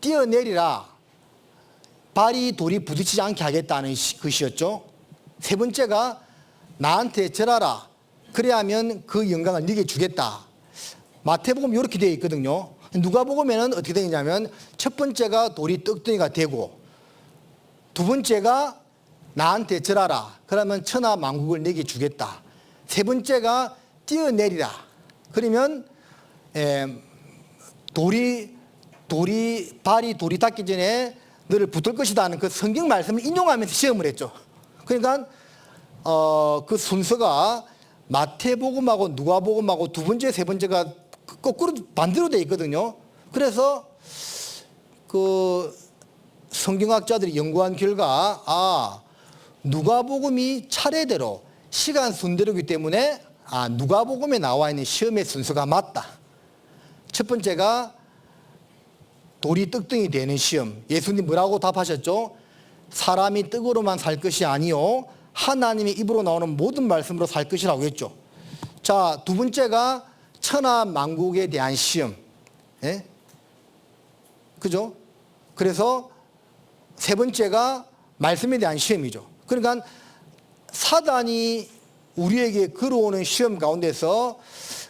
[SPEAKER 1] 뛰어내리라 발이 돌이 부딪히지 않게 하겠다는 것이었죠. 세 번째가 나한테 절하라 그래야 하면 그 영광을 네게 주겠다. 마태복음 이렇게 되어 있거든요. 누가복음에는 어떻게 되어 있냐면 첫 번째가 돌이 떡덩이가 되고 두 번째가 나한테 절하라 그러면 천하 만국을 내게 주겠다. 세 번째가 뛰어내리라 그러면 발이 돌이 닿기 전에 너를 붙을 것이다 하는 그 성경 말씀을 인용하면서 시험을 했죠. 그러니까 그 순서가 마태복음하고 누가복음하고 두 번째 세 번째가 거꾸로 반대로 되어 있거든요. 그래서 그 성경학자들이 연구한 결과 누가복음이 차례대로 시간 순대로이기 때문에 누가복음에 나와 있는 시험의 순서가 맞다. 첫 번째가 돌이 떡덩이 되는 시험. 예수님 뭐라고 답하셨죠? 사람이 떡으로만 살 것이 아니요 하나님의 입으로 나오는 모든 말씀으로 살 것이라고 했죠. 자, 두 번째가 천하 만국에 대한 시험. 예? 그죠? 그래서 세 번째가 말씀에 대한 시험이죠. 그러니까 사단이 우리에게 걸어오는 시험 가운데서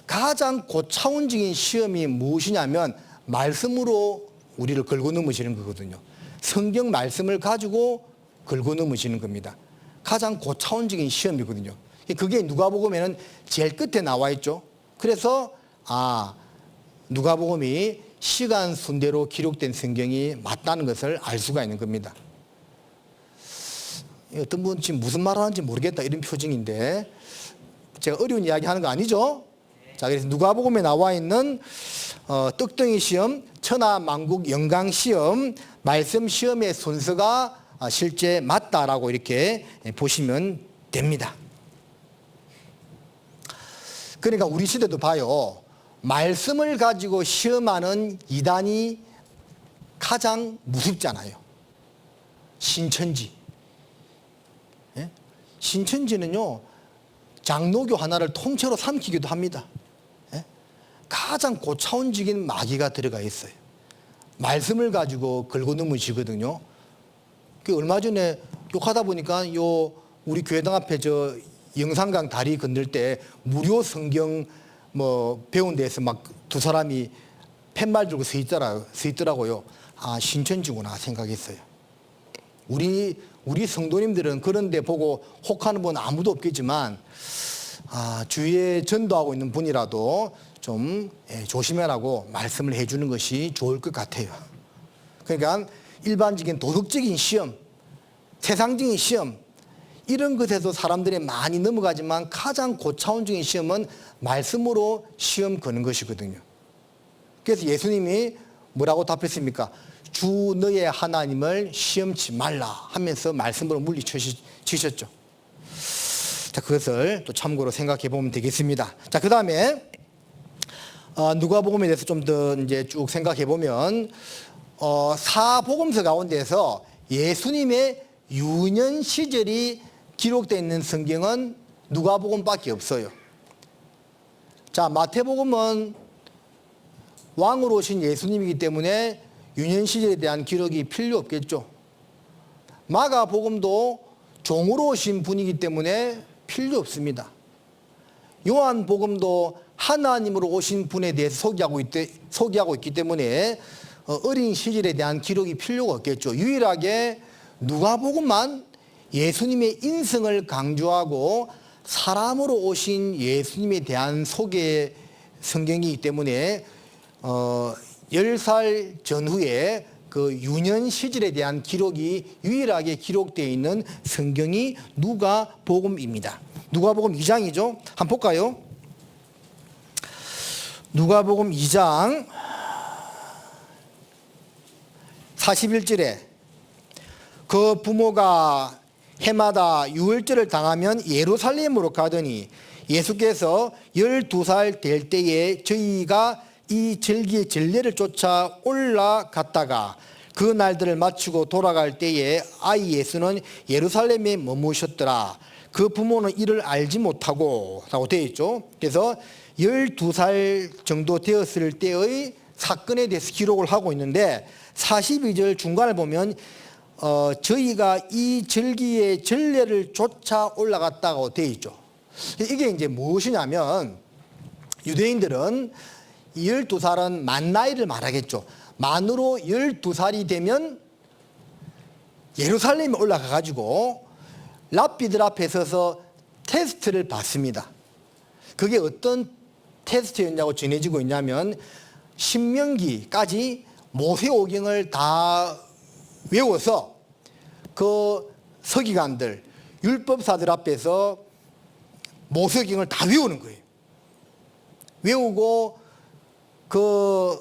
[SPEAKER 1] 가장 고차원적인 시험이 무엇이냐면 말씀으로 우리를 걸고 넘으시는 거거든요. 성경 말씀을 가지고 걸고 넘으시는 겁니다. 가장 고차원적인 시험이거든요. 그게 누가복음에는 제일 끝에 나와 있죠. 그래서 누가복음이 시간 순대로 기록된 성경이 맞다는 것을 알 수가 있는 겁니다. 어떤 분 지금 무슨 말 하는지 모르겠다 이런 표정인데 제가 어려운 이야기 하는 거 아니죠? 자, 그래서 누가복음에 나와 있는 떡덩이 시험, 천하만국 영광 시험, 말씀 시험의 순서가 실제 맞다라고 이렇게 보시면 됩니다. 그러니까 우리 시대도 봐요. 말씀을 가지고 시험하는 이단이 가장 무섭잖아요. 신천지. 예? 신천지는요, 장로교 하나를 통째로 삼키기도 합니다. 예? 가장 고차원적인 마귀가 들어가 있어요. 말씀을 가지고 긁어 넘으시거든요. 그 얼마 전에 욕하다 보니까 우리 교회당 앞에 저 영산강 다리 건널 때 무료 성경 배운 데에서 막 두 사람이 팻말 들고 서 있더라고요. 아, 신천지구나 생각했어요. 우리 성도님들은 그런 데 보고 혹하는 분 아무도 없겠지만 주위에 전도하고 있는 분이라도 좀 조심해라고 말씀을 해주는 것이 좋을 것 같아요. 그러니까 일반적인 도덕적인 시험, 세상적인 시험 이런 것에도 사람들이 많이 넘어가지만 가장 고차원적인 시험은 말씀으로 시험 거는 것이거든요. 그래서 예수님이 뭐라고 답했습니까? 주 너의 하나님을 시험치 말라 하면서 말씀으로 물리치셨죠. 자, 그것을 또 참고로 생각해 보면 되겠습니다. 자, 그 다음에 누가복음에 대해서 좀 더 이제 쭉 생각해 보면 사복음서 가운데서 예수님의 유년 시절이 기록되어 있는 성경은 누가복음밖에 없어요. 자, 마태복음은 왕으로 오신 예수님이기 때문에 유년 시절에 대한 기록이 필요 없겠죠. 마가복음도 종으로 오신 분이기 때문에 필요 없습니다. 요한복음도 하나님으로 오신 분에 대해서 소개하고 있기 때문에 어린 시절에 대한 기록이 필요가 없겠죠. 유일하게 누가복음만 예수님의 인성을 강조하고 사람으로 오신 예수님에 대한 소개 성경이기 때문에 10살 전후에 그 유년 시절에 대한 기록이 유일하게 기록되어 있는 성경이 누가복음입니다. 누가복음 2장이죠. 한번 볼까요? 누가복음 2장 41절에 그 부모가 해마다 유월절을 당하면 예루살렘으로 가더니 예수께서 12살 될 때에 저희가 이 절기의 전례를 쫓아 올라갔다가 그 날들을 마치고 돌아갈 때에 아이 예수는 예루살렘에 머무셨더라. 그 부모는 이를 알지 못하고 라고 되어 있죠. 그래서 12살 정도 되었을 때의 사건에 대해서 기록을 하고 있는데 42절 중간을 보면 저희가 이 절기의 전례를 쫓아 올라갔다고 되어 있죠. 이게 이제 무엇이냐면 유대인들은 12살은 만 나이를 말하겠죠. 만으로 12살이 되면 예루살렘에 올라가 가지고 랍비들 앞에 서서 테스트를 받습니다. 그게 어떤 테스트였냐고 전해지고 있냐면 신명기까지 모세오경을 다 외워서 그 서기관들, 율법사들 앞에서 모세오경을 다 외우는 거예요. 외우고 그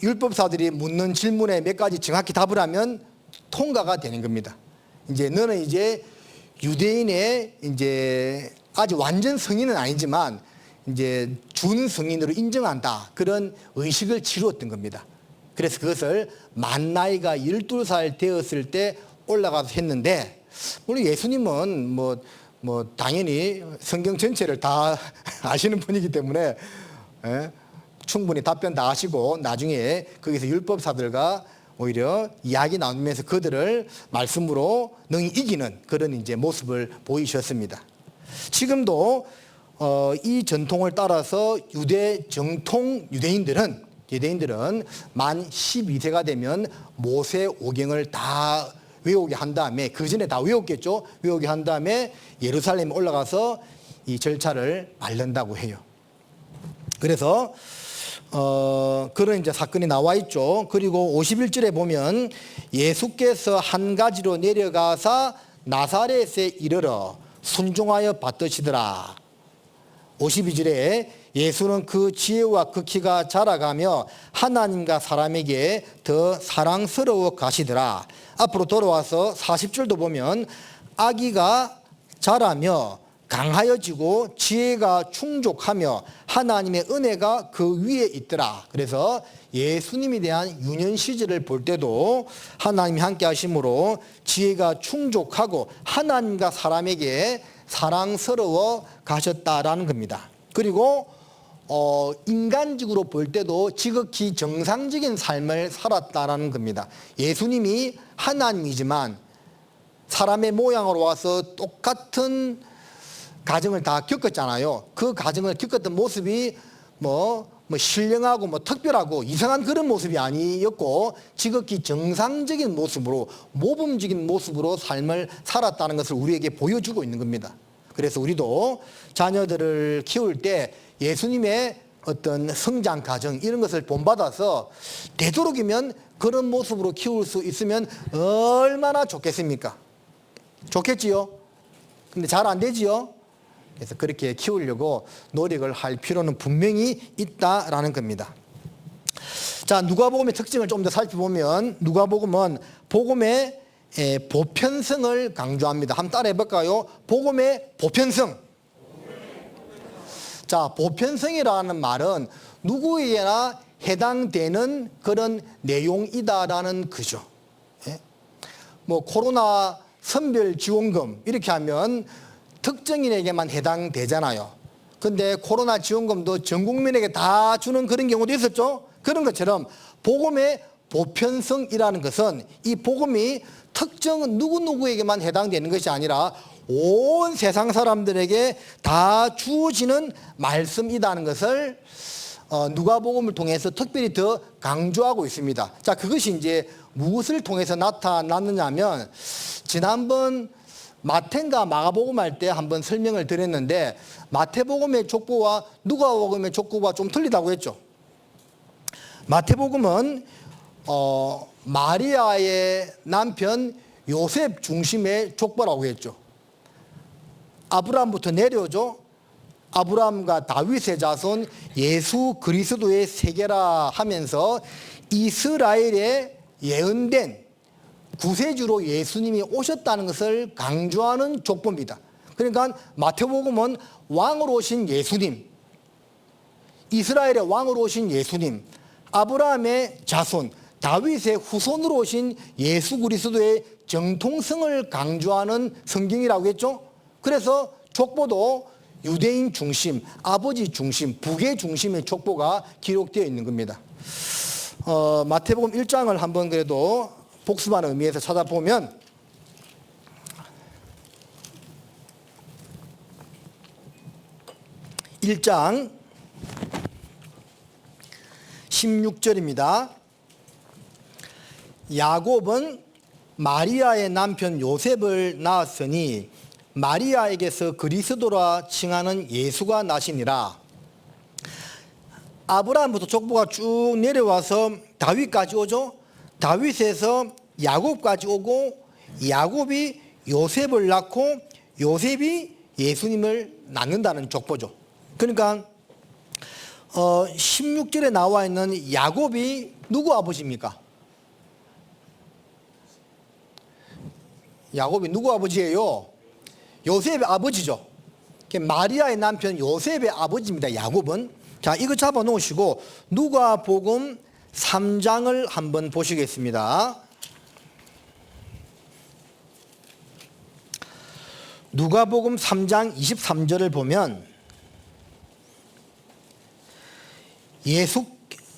[SPEAKER 1] 율법사들이 묻는 질문에 몇 가지 정확히 답을 하면 통과가 되는 겁니다. 이제 너는 이제 유대인의 이제 아직 완전 성인은 아니지만 이제 준 성인으로 인정한다. 그런 의식을 치루었던 겁니다. 그래서 그것을 만 나이가 12살 되었을 때 올라가서 했는데, 물론 예수님은 뭐 당연히 성경 전체를 다 아시는 분이기 때문에 충분히 답변 다 하시고 나중에 거기서 율법사들과 오히려 이야기 나누면서 그들을 말씀으로 능히 이기는 그런 이제 모습을 보이셨습니다. 지금도 이 전통을 따라서 유대 정통 유대인들은 만 12세가 되면 모세오경을 다 외우게 한 다음에, 그 전에 다 외웠겠죠. 외우게 한 다음에 예루살렘에 올라가서 이 절차를 앓는다고 해요. 그래서 그런 이제 사건이 나와 있죠. 그리고 51절에 보면 예수께서 한 가지로 내려가사 나사렛에 이르러 순종하여 받드시더라. 52절에 예수는 그 지혜와 그 키가 자라가며 하나님과 사람에게 더 사랑스러워 가시더라. 앞으로 돌아와서 40절도 보면 아기가 자라며 강하여지고 지혜가 충족하며 하나님의 은혜가 그 위에 있더라. 그래서 예수님에 대한 유년 시절을 볼 때도 하나님이 함께 하심으로 지혜가 충족하고 하나님과 사람에게 사랑스러워 가셨다라는 겁니다. 그리고 인간적으로 볼 때도 지극히 정상적인 삶을 살았다라는 겁니다. 예수님이 하나님이지만 사람의 모양으로 와서 똑같은 가정을 다 겪었잖아요. 그 가정을 겪었던 모습이 뭐 신령하고 특별하고 이상한 그런 모습이 아니었고 지극히 정상적인 모습으로 모범적인 모습으로 삶을 살았다는 것을 우리에게 보여주고 있는 겁니다. 그래서 우리도 자녀들을 키울 때 예수님의 어떤 성장 과정 이런 것을 본받아서 되도록이면 그런 모습으로 키울 수 있으면 얼마나 좋겠습니까? 좋겠지요? 근데 잘 안 되지요? 그래서 그렇게 키우려고 노력을 할 필요는 분명히 있다라는 겁니다. 자, 누가복음의 특징을 좀 더 살펴보면 누가복음은 복음의 보편성을 강조합니다. 한번 따라해 볼까요? 복음의 보편성. 자, 보편성이라는 말은 누구에게나 해당되는 그런 내용이다라는 거죠. 코로나 선별지원금 이렇게 하면 특정인에게만 해당되잖아요. 근데 코로나 지원금도 전 국민에게 다 주는 그런 경우도 있었죠. 그런 것처럼 복음의 보편성이라는 것은 이 복음이 특정 누구누구에게만 해당되는 것이 아니라 온 세상 사람들에게 다 주어지는 말씀이라는 것을 누가복음을 통해서 특별히 더 강조하고 있습니다. 자, 그것이 이제 무엇을 통해서 나타났느냐 하면 지난번 마태인가 마가복음 할 때 한번 설명을 드렸는데 마태복음의 족보와 누가복음의 족보가 좀 틀리다고 했죠. 마태복음은 마리아의 남편 요셉 중심의 족보라고 했죠. 아브라함부터 내려오죠. 아브라함과 다윗의 자손 예수 그리스도의 세계라 하면서 이스라엘의 예언된 구세주로 예수님이 오셨다는 것을 강조하는 족보입니다. 그러니까 마태복음은 왕으로 오신 예수님, 이스라엘의 왕으로 오신 예수님, 아브라함의 자손, 다윗의 후손으로 오신 예수 그리스도의 정통성을 강조하는 성경이라고 했죠. 그래서 족보도 유대인 중심, 아버지 중심, 부계 중심의 족보가 기록되어 있는 겁니다. 마태복음 1장을 한번 그래도 복습하는 의미에서 찾아보면 1장 16절입니다. 야곱은 마리아의 남편 요셉을 낳았으니 마리아에게서 그리스도라 칭하는 예수가 나시니라. 아브라함부터 족보가 쭉 내려와서 다윗까지 오죠. 다윗에서 야곱까지 오고 야곱이 요셉을 낳고 요셉이 예수님을 낳는다는 족보죠. 그러니까 16절에 나와 있는 야곱이 누구 아버지입니까? 야곱이 누구 아버지예요? 요셉의 아버지죠. 마리아의 남편 요셉의 아버지입니다. 야곱은. 자, 이거 잡아 놓으시고 누가복음 3장을 한번 보시겠습니다. 누가복음 3장 23절을 보면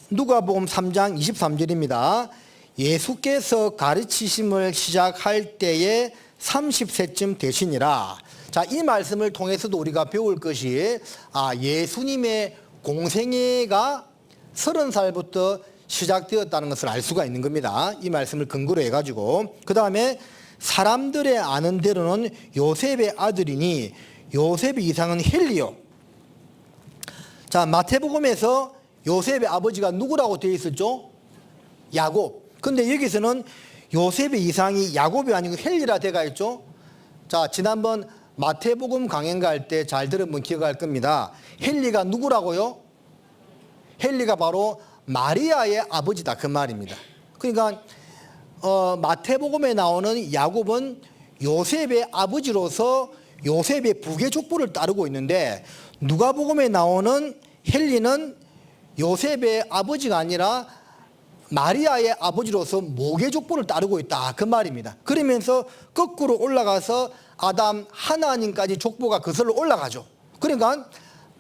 [SPEAKER 1] 누가복음 3장 23절입니다. 예수께서 가르치심을 시작할 때에 30세쯤 되시니라. 자, 이 말씀을 통해서도 우리가 배울 것이 예수님의 공생애가 30살부터 시작되었다는 것을 알 수가 있는 겁니다. 이 말씀을 근거로 해가지고. 그 다음에 사람들의 아는 대로는 요셉의 아들이니 요셉의 이상은 헬리요. 자, 마태복음에서 요셉의 아버지가 누구라고 되어 있었죠? 야곱. 근데 여기서는 요셉의 이상이 야곱이 아니고 헬리라 되어 있죠? 자, 지난번 마태복음 강연가 할 때 잘 들으면 기억할 겁니다. 헬리가 누구라고요? 헬리가 바로 마리아의 아버지다 그 말입니다. 그러니까 마태복음에 나오는 야곱은 요셉의 아버지로서 요셉의 부계 족보를 따르고 있는데, 누가복음에 나오는 헬리는 요셉의 아버지가 아니라 마리아의 아버지로서 모계 족보를 따르고 있다 그 말입니다. 그러면서 거꾸로 올라가서 아담 하나님까지 족보가 거슬러 올라가죠. 그러니까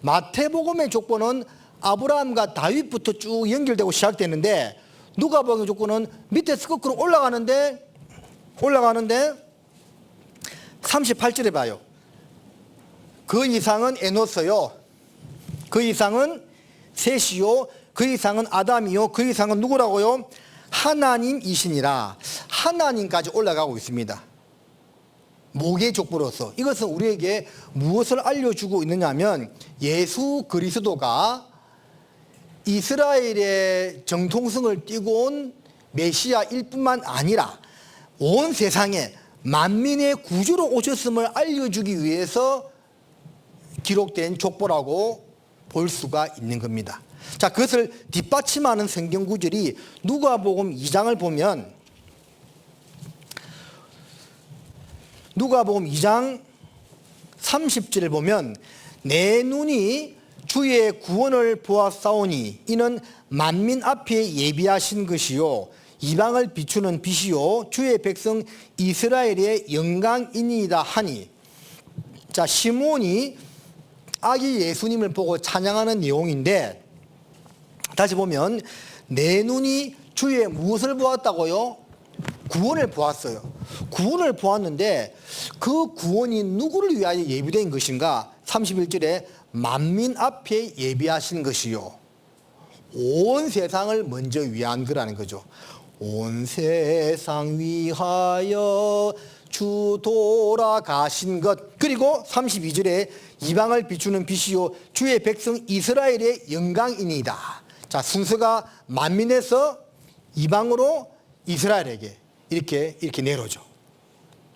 [SPEAKER 1] 마태복음의 족보는 아브라함과 다윗부터 쭉 연결되고 시작되는데, 누가복음의 족보는 밑에서 거꾸로 올라가는데 38절에 봐요. 그 이상은 에노스요, 그 이상은 셋이요, 그 이상은 아담이요, 그 이상은 누구라고요? 하나님이시니라. 하나님까지 올라가고 있습니다. 모계 족보로서. 이것은 우리에게 무엇을 알려주고 있느냐 하면, 예수 그리스도가 이스라엘의 정통성을 띠고 온 메시아일 뿐만 아니라 온 세상에 만민의 구주로 오셨음을 알려주기 위해서 기록된 족보라고 볼 수가 있는 겁니다. 자, 그것을 뒷받침하는 성경 구절이 누가복음 2장을 보면, 누가복음 2장 30절을 보면, 내 눈이 주의 구원을 보았사오니 이는 만민 앞에 예비하신 것이요 이방을 비추는 빛이요 주의 백성 이스라엘의 영광이니이다 하니. 자, 시몬이 아기 예수님을 보고 찬양하는 내용인데, 다시 보면 내 눈이 주의 무엇을 보았다고요? 구원을 보았어요. 구원을 보았는데 그 구원이 누구를 위하여 예비된 것인가? 31절에 만민 앞에 예비하신 것이요 온 세상을 먼저 위한 거라는 거죠. 온 세상 위하여 주 돌아가신 것. 그리고 32절에 이방을 비추는 빛이요 주의 백성 이스라엘의 영광이니이다. 자, 순서가 만민에서 이방으로 이스라엘에게 이렇게 내려오죠.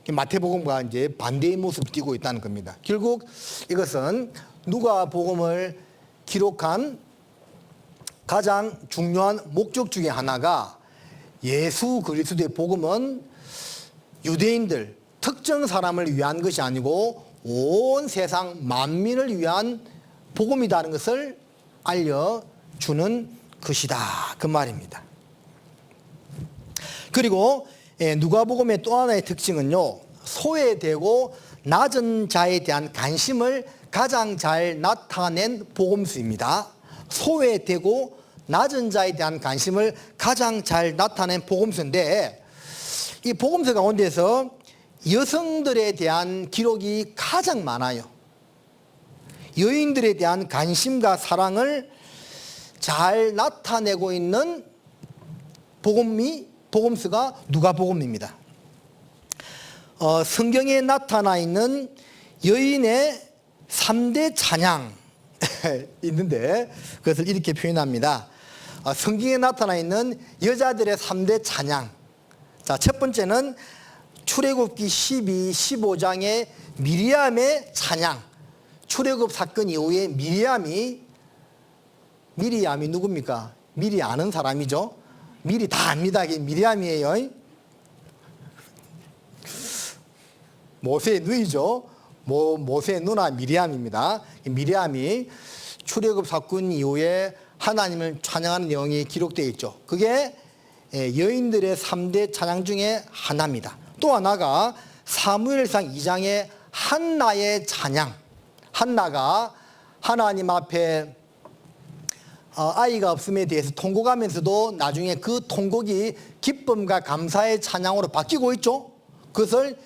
[SPEAKER 1] 마태복음과 이제 반대의 모습을 띠고 있다는 겁니다. 결국 이것은 누가복음을 기록한 가장 중요한 목적 중에 하나가, 예수 그리스도의 복음은 유대인들 특정 사람을 위한 것이 아니고 온 세상 만민을 위한 복음이라는 것을 알려주는 것이다 그 말입니다. 그리고 누가복음의 또 하나의 특징은요, 소외되고 낮은 자에 대한 관심을 가장 잘 나타낸 복음서입니다. 소외되고 낮은 자에 대한 관심을 가장 잘 나타낸 복음서인데, 이 복음서 가운데서 여성들에 대한 기록이 가장 많아요. 여인들에 대한 관심과 사랑을 잘 나타내고 있는 복음서가 누가복음입니다. 성경에 나타나 있는 여인의 3대 찬양 있는데, 그것을 이렇게 표현합니다. 성경에 나타나 있는 여자들의 3대 찬양. 자, 첫 번째는 출애굽기 12, 15장의 미리암의 찬양. 출애굽 사건 이후에 미리암이 누굽니까? 미리 아는 사람이죠. 미리 다 압니다. 이게 미리암이에요. 모세의 누이죠. 모세의 누나 미리암입니다. 미리암이 출애굽 사건 이후에 하나님을 찬양하는 내용이 기록되어 있죠. 그게 여인들의 3대 찬양 중에 하나입니다. 또 하나가 사무엘상 2장의 한나의 찬양. 한나가 하나님 앞에 아이가 없음에 대해서 통곡하면서도 나중에 그 통곡이 기쁨과 감사의 찬양으로 바뀌고 있죠. 그것을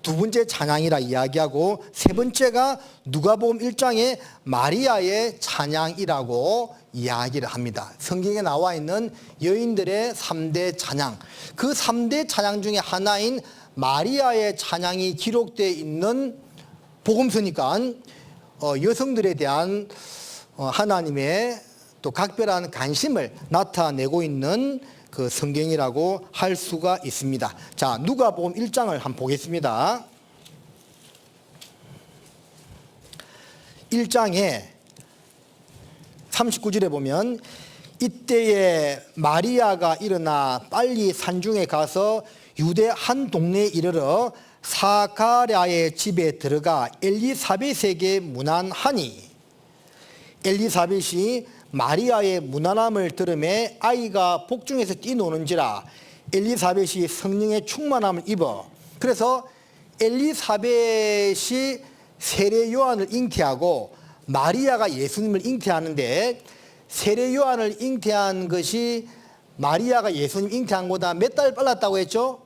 [SPEAKER 1] 두 번째 찬양이라 이야기하고, 세 번째가 누가복음 1장의 마리아의 찬양이라고 이야기를 합니다. 성경에 나와 있는 여인들의 3대 찬양, 그 3대 찬양 중에 하나인 마리아의 찬양이 기록되어 있는 복음서니까 여성들에 대한 하나님의 또 각별한 관심을 나타내고 있는 그 성경이라고 할 수가 있습니다. 자, 누가복음 1장을 한번 보겠습니다. 1장에 39절에 보면 이때에 마리아가 일어나 빨리 산중에 가서 유대 한 동네에 이르러 사가랴의 집에 들어가 엘리사벳에게 문안하니 엘리사벳이 마리아의 문안함을 들음에 아이가 복중에서 뛰노는지라 엘리사벳이 성령의 충만함을 입어 그래서 엘리사벳이 세례 요한을 잉태하고 마리아가 예수님을 잉태하는데 세례 요한을 잉태한 것이 마리아가 예수님 잉태한 것보다 몇 달 빨랐다고 했죠?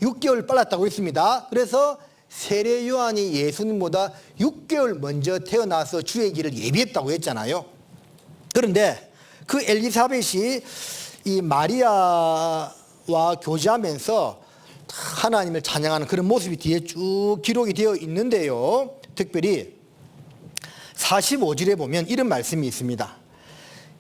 [SPEAKER 1] 6개월 빨랐다고 했습니다. 그래서 세례 요한이 예수님보다 6개월 먼저 태어나서 주의 길을 예비했다고 했잖아요. 그런데 그 엘리사벳이 이 마리아와 교제하면서 하나님을 찬양하는 그런 모습이 뒤에 쭉 기록이 되어 있는데요. 특별히 45절에 보면 이런 말씀이 있습니다.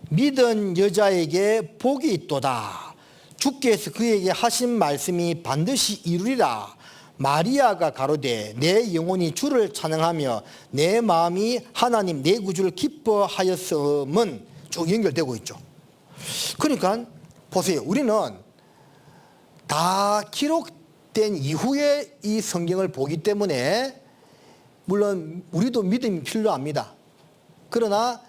[SPEAKER 1] 믿은 여자에게 복이 있도다. 주께서 그에게 하신 말씀이 반드시 이루리라. 마리아가 가로되 내 영혼이 주를 찬양하며 내 마음이 하나님 내 구주를 기뻐하였음은 쭉 연결되고 있죠. 그러니까 보세요. 우리는 다 기록된 이후에 이 성경을 보기 때문에 물론 우리도 믿음이 필요합니다. 그러나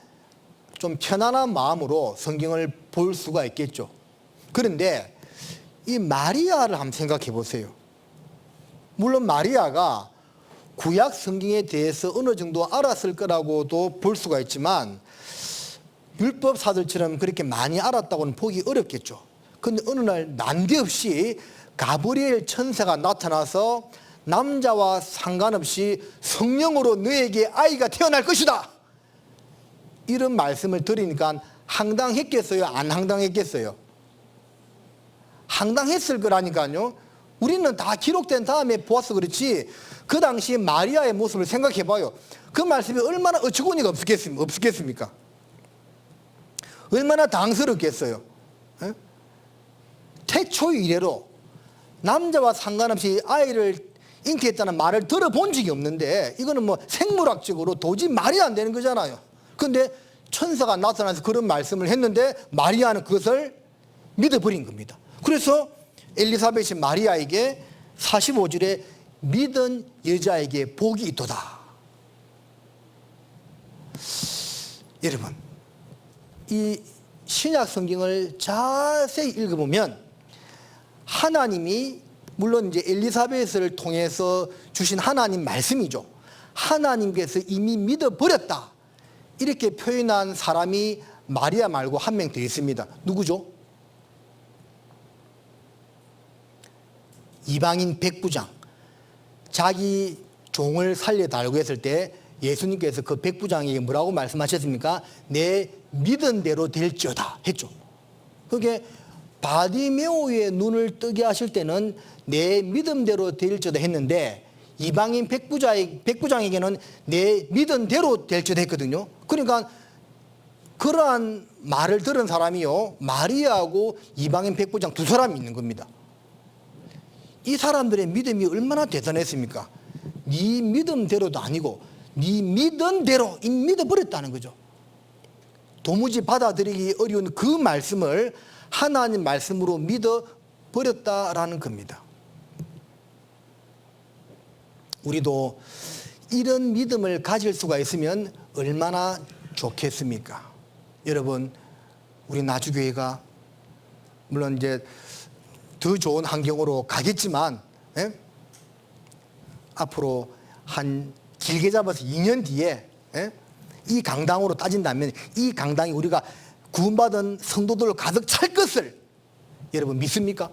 [SPEAKER 1] 좀 편안한 마음으로 성경을 볼 수가 있겠죠. 그런데 이 마리아를 한번 생각해 보세요. 물론 마리아가 구약 성경에 대해서 어느 정도 알았을 거라고도 볼 수가 있지만 율법사들처럼 그렇게 많이 알았다고는 보기 어렵겠죠. 그런데 어느 날 난데없이 가브리엘 천사가 나타나서 남자와 상관없이 성령으로 너에게 아이가 태어날 것이다. 이런 말씀을 들으니까 황당했겠어요? 안 황당했겠어요? 황당했을 거라니까요. 우리는 다 기록된 다음에 보아서 그렇지 그 당시 마리아의 모습을 생각해 봐요. 그 말씀이 얼마나 어처구니가 없겠습니까? 얼마나 당스럽겠어요. 에? 태초 이래로 남자와 상관없이 아이를 잉태했다는 말을 들어본 적이 없는데 이거는 뭐 생물학적으로 도저히 말이 안 되는 거잖아요. 그런데 천사가 나타나서 그런 말씀을 했는데 마리아는 그것을 믿어버린 겁니다. 그래서 엘리사벳이 마리아에게 45절에 믿은 여자에게 복이 있도다. 여러분, 이 신약 성경을 자세히 읽어보면 하나님이 물론 이제 엘리사벳을 통해서 주신 하나님 말씀이죠. 하나님께서 이미 믿어버렸다. 이렇게 표현한 사람이 마리아 말고 한 명 더 있습니다. 누구죠? 이방인 백부장. 자기 종을 살려달라고 했을 때 예수님께서 그 백부장에게 뭐라고 말씀하셨습니까? 내 믿은 대로 될지어다 했죠. 그게 바디메오의 눈을 뜨게 하실 때는 내 믿음대로 될지어다 했는데 이방인 백부장에게는 내 믿은 대로 될지어다 했거든요. 그러니까 그러한 말을 들은 사람이요, 마리아하고 이방인 백부장 두 사람이 있는 겁니다. 이 사람들의 믿음이 얼마나 대단했습니까? 네 믿음대로도 아니고 네 믿은 대로 이미 믿어버렸다는 거죠. 도무지 받아들이기 어려운 그 말씀을 하나님 말씀으로 믿어버렸다라는 겁니다. 우리도 이런 믿음을 가질 수가 있으면 얼마나 좋겠습니까? 여러분, 우리 나주교회가 물론 이제 더 좋은 환경으로 가겠지만 앞으로 한 길게 잡아서 2년 뒤에 이 강당으로 따진다면 이 강당이 우리가 구원받은 성도들로 가득 찰 것을 여러분 믿습니까?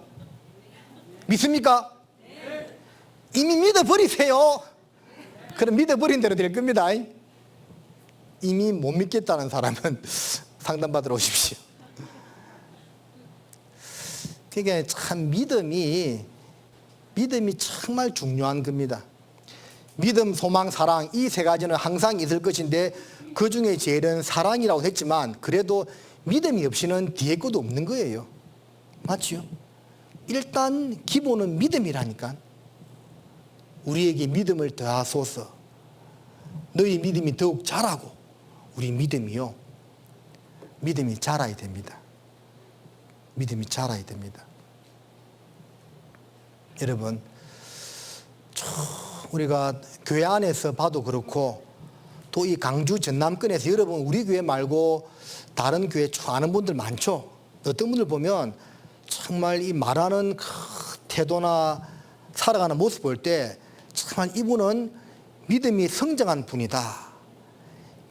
[SPEAKER 1] 믿습니까? 이미 믿어버리세요. 그럼 믿어버린 대로 될 겁니다. 이미 못 믿겠다는 사람은 상담받으러 오십시오. 그러니까 참 믿음이 정말 중요한 겁니다. 믿음, 소망, 사랑 이 세 가지는 항상 있을 것인데 그중에 제일은 사랑이라고 했지만 그래도 믿음이 없이는 뒤에 것도 없는 거예요. 맞죠? 일단 기본은 믿음이라니까. 우리에게 믿음을 더하소서. 너희 믿음이 더욱 자라고. 우리 믿음이요. 믿음이 자라야 됩니다. 믿음이 자라야 됩니다. 여러분, 우리가 교회 안에서 봐도 그렇고 또 이 강주 전남권에서 여러분 우리 교회 말고 다른 교회 아는 분들 많죠. 어떤 분들 보면 정말 이 말하는 그 태도나 살아가는 모습 볼 때 정말 이분은 믿음이 성장한 분이다.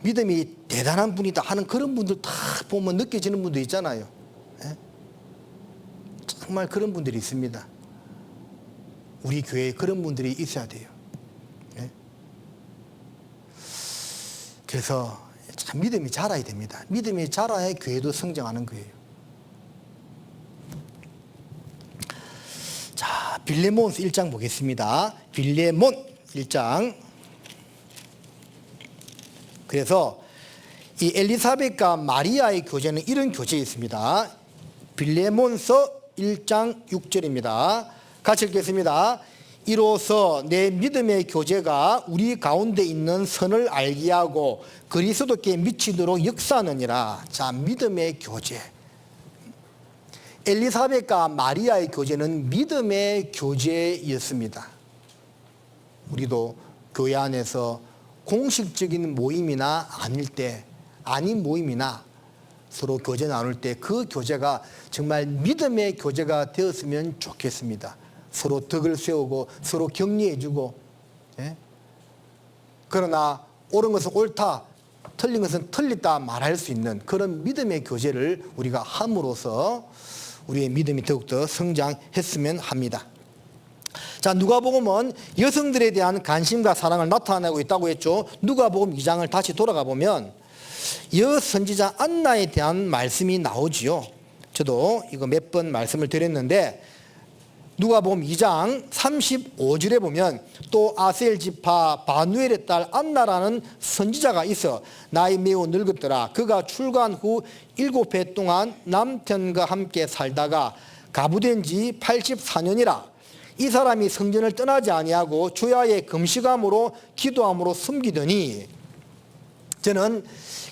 [SPEAKER 1] 믿음이 대단한 분이다 하는 그런 분들 다 보면 느껴지는 분도 있잖아요. 예? 정말 그런 분들이 있습니다. 우리 교회에 그런 분들이 있어야 돼요. 예? 그래서 참 믿음이 자라야 됩니다. 믿음이 자라야 교회도 성장하는 거예요. 자, 빌레몬서 1장 보겠습니다. 빌레몬 1장. 그래서 이 엘리사벳과 마리아의 교제는 이런 교제에 있습니다. 빌레몬서 1장 6절입니다. 같이 읽겠습니다. 이로써 내 믿음의 교제가 우리 가운데 있는 선을 알게 하고 그리스도께 미치도록 역사하느니라. 자, 믿음의 교제. 엘리사벳과 마리아의 교제는 믿음의 교제였습니다. 우리도 교회 안에서 공식적인 모임이나 아닌 모임이나 서로 교제 나눌 때 그 교제가 정말 믿음의 교제가 되었으면 좋겠습니다. 서로 덕을 세우고 서로 격려해주고, 예? 그러나 옳은 것은 옳다, 틀린 것은 틀리다 말할 수 있는 그런 믿음의 교제를 우리가 함으로써 우리의 믿음이 더욱더 성장했으면 합니다. 자, 누가복음은 여성들에 대한 관심과 사랑을 나타내고 있다고 했죠. 누가복음 2장을 다시 돌아가 보면 여선지자 안나에 대한 말씀이 나오지요. 저도 이거 몇 번 말씀을 드렸는데 누가복음 2장 35절에 보면 또 아셀 지파 바누엘의 딸 안나라는 선지자가 있어 나이 매우 늙었더라. 그가 출가한 후 7해 동안 남편과 함께 살다가 가부된 지 84년이라. 이 사람이 성전을 떠나지 아니하고 주야의 금식함으로 기도함으로 숨기더니, 저는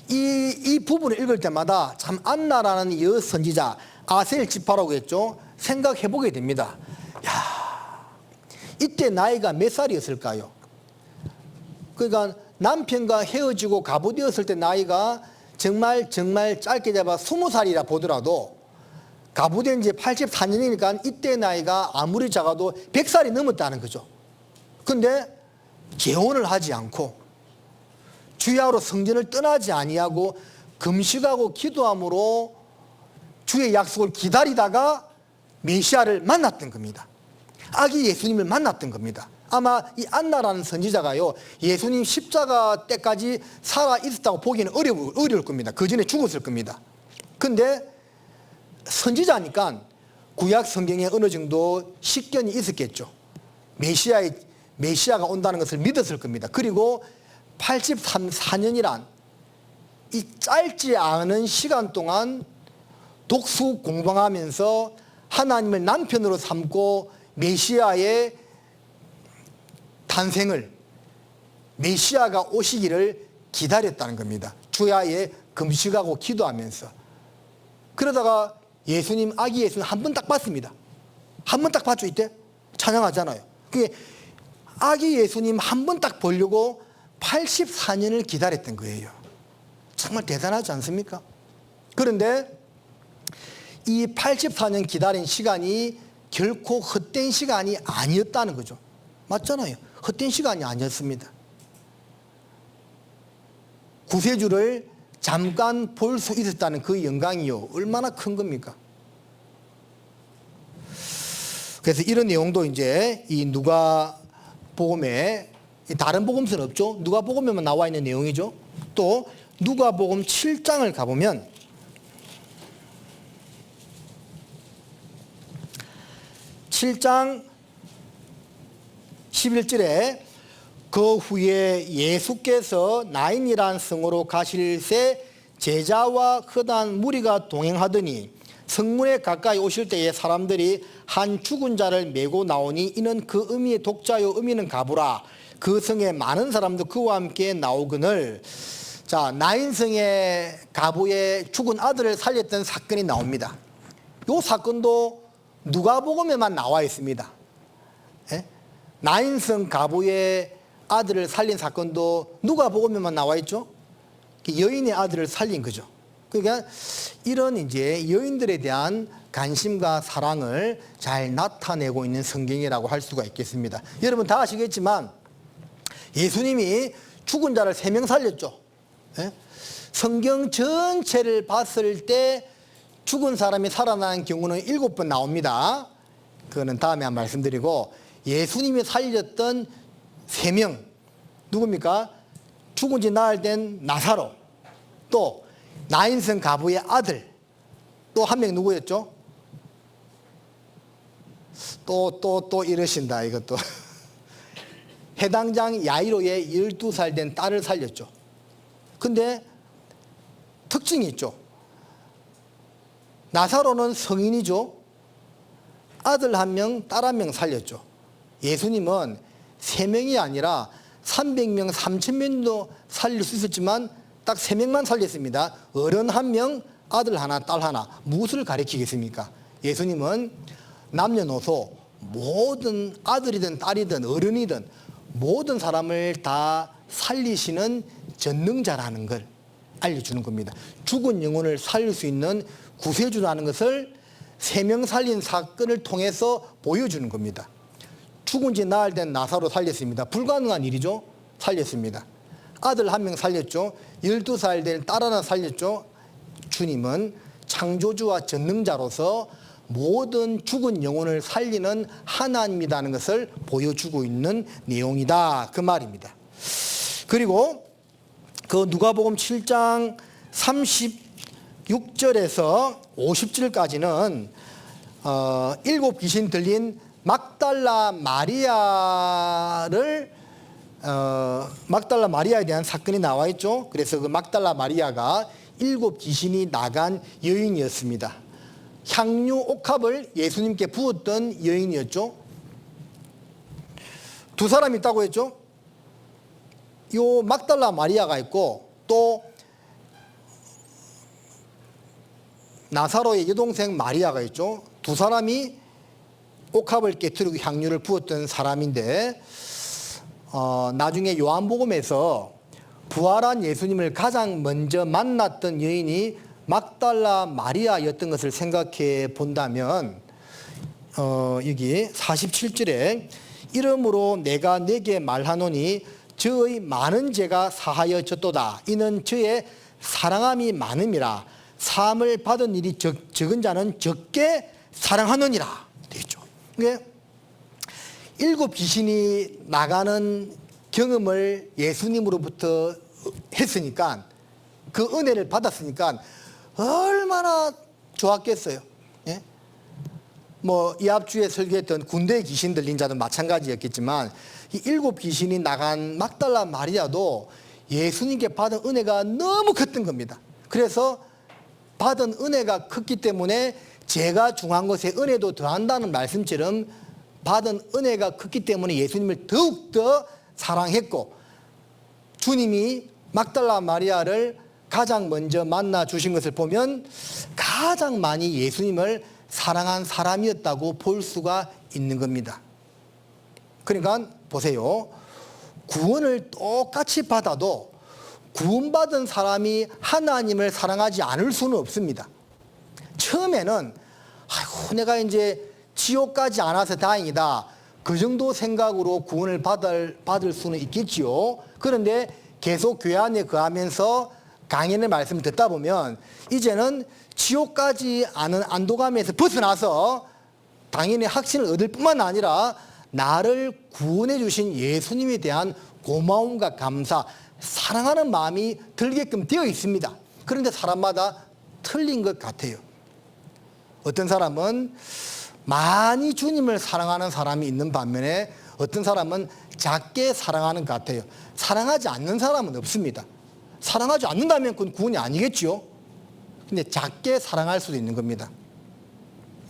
[SPEAKER 1] 이 부분을 읽을 때마다 참 안나라는 여선지자 아셀 지파라고 했죠. 생각해 보게 됩니다. 야, 이때 나이가 몇 살이었을까요? 그러니까 남편과 헤어지고 가부되었을 때 나이가 정말 짧게 잡아 20살이라 보더라도 가부된 지 84년이니까 이때 나이가 아무리 작아도 100살이 넘었다는 거죠. 근데 재혼을 하지 않고 주야로 성전을 떠나지 아니하고 금식하고 기도함으로 주의 약속을 기다리다가 메시아를 만났던 겁니다. 아기 예수님을 만났던 겁니다. 아마 이 안나라는 선지자가요, 예수님 십자가 때까지 살아 있었다고 보기는 어려울 겁니다. 그 전에 죽었을 겁니다. 근데 선지자니까 구약 성경에 어느 정도 식견이 있었겠죠. 메시아가 온다는 것을 믿었을 겁니다. 그리고 84년이란 이 짧지 않은 시간 동안 독수 공방하면서 하나님을 남편으로 삼고 메시아의 탄생을, 메시아가 오시기를 기다렸다는 겁니다. 주야에 금식하고 기도하면서. 그러다가 예수님, 아기 예수님 한 번 딱 봤습니다. 한 번 딱 봤죠. 이때 찬양하잖아요. 그게 아기 예수님 한 번 딱 보려고 84년을 기다렸던 거예요. 정말 대단하지 않습니까? 그런데 이 84년 기다린 시간이 결코 헛된 시간이 아니었다는 거죠. 맞잖아요. 헛된 시간이 아니었습니다. 구세주를 잠깐 볼 수 있었다는 그 영광이요, 얼마나 큰 겁니까? 그래서 이런 내용도 이제 이 누가복음에, 다른 복음서는 없죠. 누가복음에만 나와 있는 내용이죠. 또 누가복음 7장을 가보면 7장 11절에 그 후에 예수께서 나인이란 성으로 가실새 제자와 크단 무리가 동행하더니 성문에 가까이 오실 때에 사람들이 한 죽은 자를 메고 나오니 이는 그 의미의 독자요 의미는 가부라. 그 성에 많은 사람도 그와 함께 나오거늘. 자, 나인성의 가부의 죽은 아들을 살렸던 사건이 나옵니다. 이 사건도 누가복음에만 나와 있습니다. 예? 나인성 가부의 아들을 살린 사건도 누가복음에만 나와 있죠. 여인의 아들을 살린 거죠. 그러니까 이런 이제 여인들에 대한 관심과 사랑을 잘 나타내고 있는 성경이라고 할 수가 있겠습니다. 여러분 다 아시겠지만 예수님이 죽은 자를 3명 살렸죠. 예? 성경 전체를 봤을 때 죽은 사람이 살아나는 경우는 7번 나옵니다. 그거는 다음에 한 말씀드리고, 예수님이 살렸던 3명 누굽니까? 죽은 지 나흘 된 나사로, 또 나인성 가부의 아들, 또 한 명 누구였죠? 또 이러신다 이것도. 해당장 야이로의 12살 된 딸을 살렸죠. 근데 특징이 있죠. 나사로는 성인이죠. 아들 1명, 딸 1명 살렸죠. 예수님은 3명이 아니라 300명, 3000명도 살릴 수 있었지만 딱 3명만 살렸습니다. 어른 1명, 아들 하나, 딸 하나. 무엇을 가리키겠습니까? 예수님은 남녀노소 모든 아들이든 딸이든 어른이든 모든 사람을 다 살리시는 전능자라는 걸 알려주는 겁니다. 죽은 영혼을 살릴 수 있는 구세주라는 것을 3명 살린 사건을 통해서 보여주는 겁니다. 죽은 지 나흘 된 나사로 살렸습니다. 불가능한 일이죠. 살렸습니다. 아들 1명 살렸죠. 12살 된 딸 하나 살렸죠. 주님은 창조주와 전능자로서 모든 죽은 영혼을 살리는 하나님이라는 것을 보여주고 있는 내용이다, 그 말입니다. 그리고 그 누가복음 7장 36절에서 50절까지는 7 귀신 들린 막달라 마리아에 대한 사건이 나와 있죠. 그래서 그 막달라 마리아가 7 귀신이 나간 여인이었습니다. 향유 옥합을 예수님께 부었던 여인이었죠. 2사람이 있다고 했죠. 요 막달라 마리아가 있고 또 나사로의 여동생 마리아가 있죠. 2사람이 옥합을 깨뜨리고 향유를 부었던 사람인데, 나중에 요한복음에서 부활한 예수님을 가장 먼저 만났던 여인이 막달라 마리아였던 것을 생각해 본다면, 여기 47절에 이러므로 내가 내게 말하노니 저의 많은 죄가 사하여졌도다. 이는 저의 사랑함이 많음이라. 사함을 받은 일이 적은 자는 적게 사랑하느니라 되죠. 그러니까 7 귀신이 나가는 경험을 예수님으로부터 했으니까, 그 은혜를 받았으니까 얼마나 좋았겠어요. 예? 뭐 이 앞주에 설교했던 군대 귀신 들린 자도 마찬가지였겠지만, 이 7 귀신이 나간 막달라 마리아도 예수님께 받은 은혜가 너무 컸던 겁니다. 그래서 받은 은혜가 컸기 때문에 죄가 중한 것에 은혜도 더한다는 말씀처럼 받은 은혜가 컸기 때문에 예수님을 더욱더 사랑했고, 주님이 막달라 마리아를 가장 먼저 만나 주신 것을 보면 가장 많이 예수님을 사랑한 사람이었다고 볼 수가 있는 겁니다. 그러니까 보세요. 구원을 똑같이 받아도 구원받은 사람이 하나님을 사랑하지 않을 수는 없습니다. 처음에는 아이고 내가 이제 지옥 가지 않아서 다행이다, 그 정도 생각으로 구원을 받을 수는 있겠지요. 그런데 계속 교회 안에 거하면서 강연의 말씀을 듣다 보면 이제는 지옥 가지 않은 안도감에서 벗어나서 당연히 확신을 얻을 뿐만 아니라 나를 구원해 주신 예수님에 대한 고마움과 감사, 사랑하는 마음이 들게끔 되어 있습니다. 그런데 사람마다 틀린 것 같아요. 어떤 사람은 많이 주님을 사랑하는 사람이 있는 반면에 어떤 사람은 작게 사랑하는 것 같아요. 사랑하지 않는 사람은 없습니다. 사랑하지 않는다면 그건 구원이 아니겠지요. 근데 작게 사랑할 수도 있는 겁니다.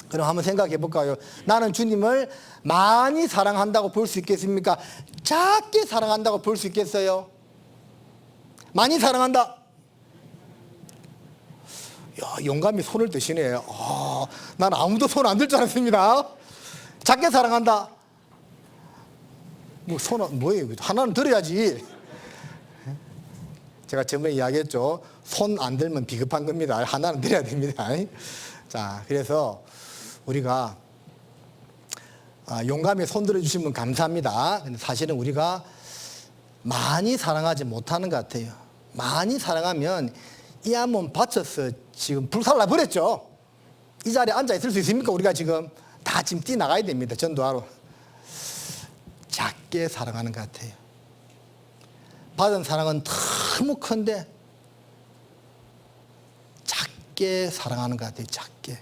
[SPEAKER 1] 그럼 한번 생각해 볼까요? 나는 주님을 많이 사랑한다고 볼 수 있겠습니까? 작게 사랑한다고 볼 수 있겠어요? 많이 사랑한다. 야, 용감히 손을 드시네요. 난 아무도 손 안 들 줄 알았습니다. 작게 사랑한다. 뭐 손은 뭐예요? 하나는 들어야지. 제가 저번에 이야기했죠. 손 안 들면 비겁한 겁니다. 하나는 들어야 됩니다. 자, 그래서 우리가 용감히 손 들어주시면 감사합니다. 근데 사실은 우리가 많이 사랑하지 못하는 것 같아요. 많이 사랑하면 이 한 몸 바쳐서 지금 불살라 버렸죠. 이 자리에 앉아 있을 수 있습니까? 우리가 지금 다 지금 뛰어나가야 됩니다. 전도하러. 작게 사랑하는 것 같아요. 받은 사랑은 너무 큰데 작게 사랑하는 것 같아요. 작게.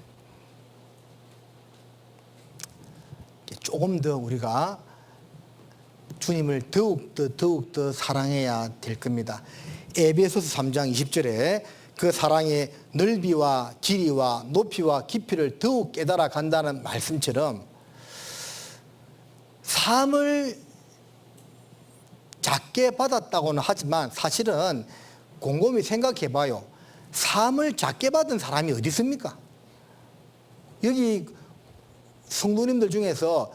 [SPEAKER 1] 조금 더 우리가 주님을 더욱더 사랑해야 될 겁니다. 에베소서 3장 20절에 그 사랑의 넓이와 길이와 높이와 깊이를 더욱 깨달아 간다는 말씀처럼 삶을 작게 받았다고는 하지만 사실은 곰곰이 생각해 봐요. 삶을 작게 받은 사람이 어디 있습니까? 여기 성도님들 중에서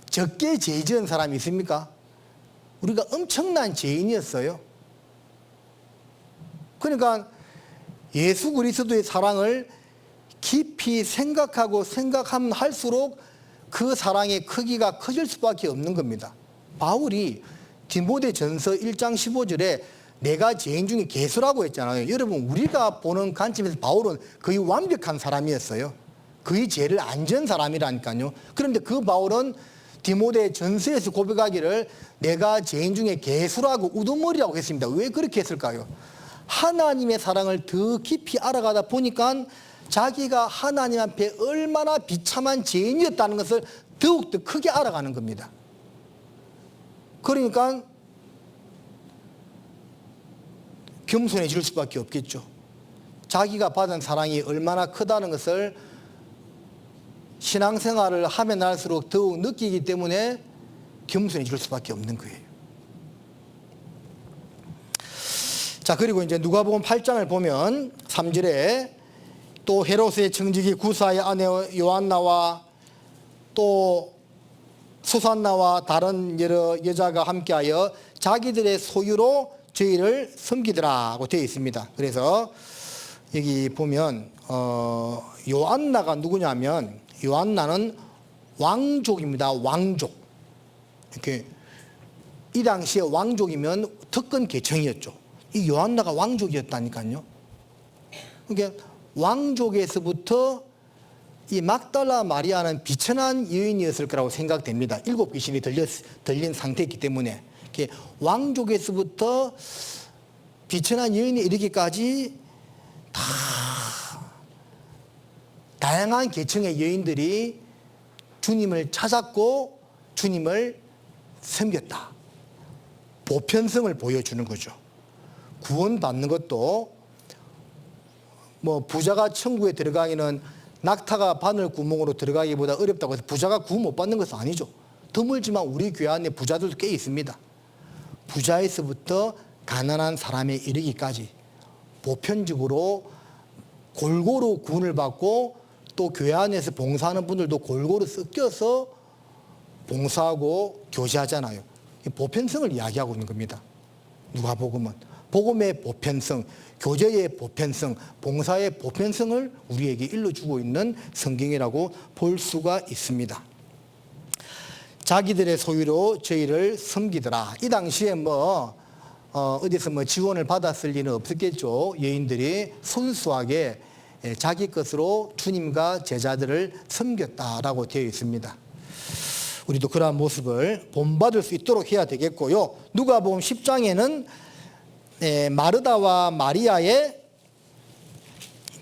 [SPEAKER 1] 적게 죄 지은 사람이 있습니까? 우리가 엄청난 죄인이었어요. 그러니까 예수 그리스도의 사랑을 깊이 생각하면 할수록 그 사랑의 크기가 커질 수밖에 없는 겁니다. 바울이 디모데전서 1장 15절에 내가 죄인 중에 괴수라고 했잖아요. 여러분, 우리가 보는 관점에서 바울은 거의 완벽한 사람이었어요. 거의 죄를 안 지은 사람이라니까요. 그런데 그 바울은 디모데전서에서 고백하기를 내가 죄인 중에 괴수라고 우두머리라고 했습니다. 왜 그렇게 했을까요? 하나님의 사랑을 더 깊이 알아가다 보니까 자기가 하나님 앞에 얼마나 비참한 죄인이었다는 것을 더욱더 크게 알아가는 겁니다. 그러니까 겸손해질 수밖에 없겠죠. 자기가 받은 사랑이 얼마나 크다는 것을 신앙생활을 하면 할수록 더욱 느끼기 때문에 겸손해질 수밖에 없는 거예요. 자, 그리고 이제 누가복음 8장을 보면 3절에 또 헤롯의 청지기 구사의 아내 요한나와 또 수산나와 다른 여러 여자가 함께하여 자기들의 소유로 저희를 섬기더라고 되어 있습니다. 그래서 여기 보면 요한나가 누구냐면 요한나는 왕족입니다. 왕족. 이렇게 이 당시에 왕족이면 특권 계층이었죠. 이 요한나가 왕족이었다니까요. 그러니까 왕족에서부터 이 막달라 마리아는 비천한 여인이었을 거라고 생각됩니다. 7 귀신이 들린 상태였기 때문에 왕족에서부터 비천한 여인이 이르기까지 다 다양한 계층의 여인들이 주님을 찾았고 주님을 섬겼다. 보편성을 보여주는 거죠. 구원받는 것도 뭐 부자가 천국에 들어가기는 낙타가 바늘 구멍으로 들어가기보다 어렵다고 해서 부자가 구원 못 받는 것은 아니죠. 드물지만 우리 교회 안에 부자들도 꽤 있습니다. 부자에서부터 가난한 사람에 이르기까지 보편적으로 골고루 구원을 받고 또 교회 안에서 봉사하는 분들도 골고루 섞여서 봉사하고 교제하잖아요. 보편성을 이야기하고 있는 겁니다. 누가복음은 복음의 보편성, 교제의 보편성, 봉사의 보편성을 우리에게 일러주고 있는 성경이라고 볼 수가 있습니다. 자기들의 소유로 저희를 섬기더라. 이 당시에 어디서 지원을 받았을 리는 없었겠죠. 여인들이 순수하게 자기 것으로 주님과 제자들을 섬겼다라고 되어 있습니다. 우리도 그러한 모습을 본받을 수 있도록 해야 되겠고요. 누가복음 10장에는 마르다와 마리아의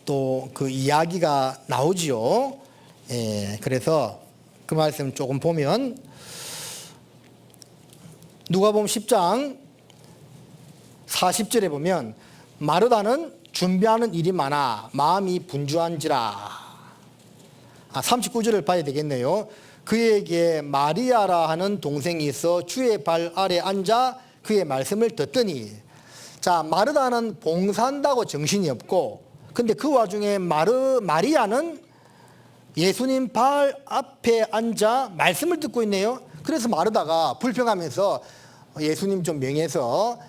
[SPEAKER 1] 또 그 이야기가 나오지요. 그래서 그 말씀 조금 보면 누가복음 10장 40절에 보면 마르다는 준비하는 일이 많아 마음이 분주한지라. 39절을 봐야 되겠네요. 그에게 마리아라 하는 동생이 있어 주의 발 아래 앉아 그의 말씀을 듣더니. 자, 마르다는 봉사한다고 정신이 없고, 근데 그 와중에 마리아는 예수님 발 앞에 앉아 말씀을 듣고 있네요. 그래서 마르다가 불평하면서 예수님 좀 명해서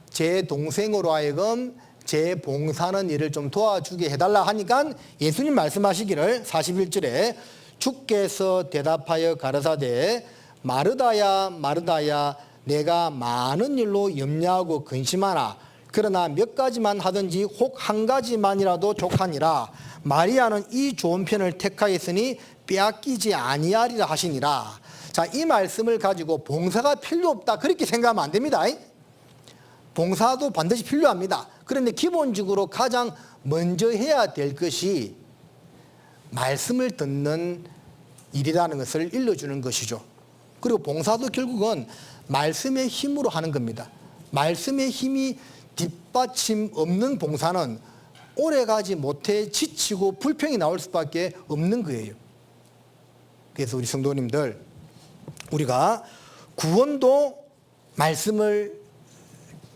[SPEAKER 1] 제 동생으로 하여금 제 봉사하는 일을 좀 도와주게 해달라 하니까 예수님 말씀하시기를 41절에 주께서 대답하여 가라사대 마르다야 마르다야 내가 많은 일로 염려하고 근심하나 그러나 몇 가지만 하든지 혹 한 가지만이라도 족하니라. 마리아는 이 좋은 편을 택하였으니 빼앗기지 아니하리라 하시니라. 자, 이 말씀을 가지고 봉사가 필요 없다 그렇게 생각하면 안 됩니다. 봉사도 반드시 필요합니다. 그런데 기본적으로 가장 먼저 해야 될 것이 말씀을 듣는 일이라는 것을 일러주는 것이죠. 그리고 봉사도 결국은 말씀의 힘으로 하는 겁니다. 말씀의 힘이 뒷받침 없는 봉사는 오래가지 못해 지치고 불평이 나올 수밖에 없는 거예요. 그래서 우리 성도님들, 우리가 구원도 말씀을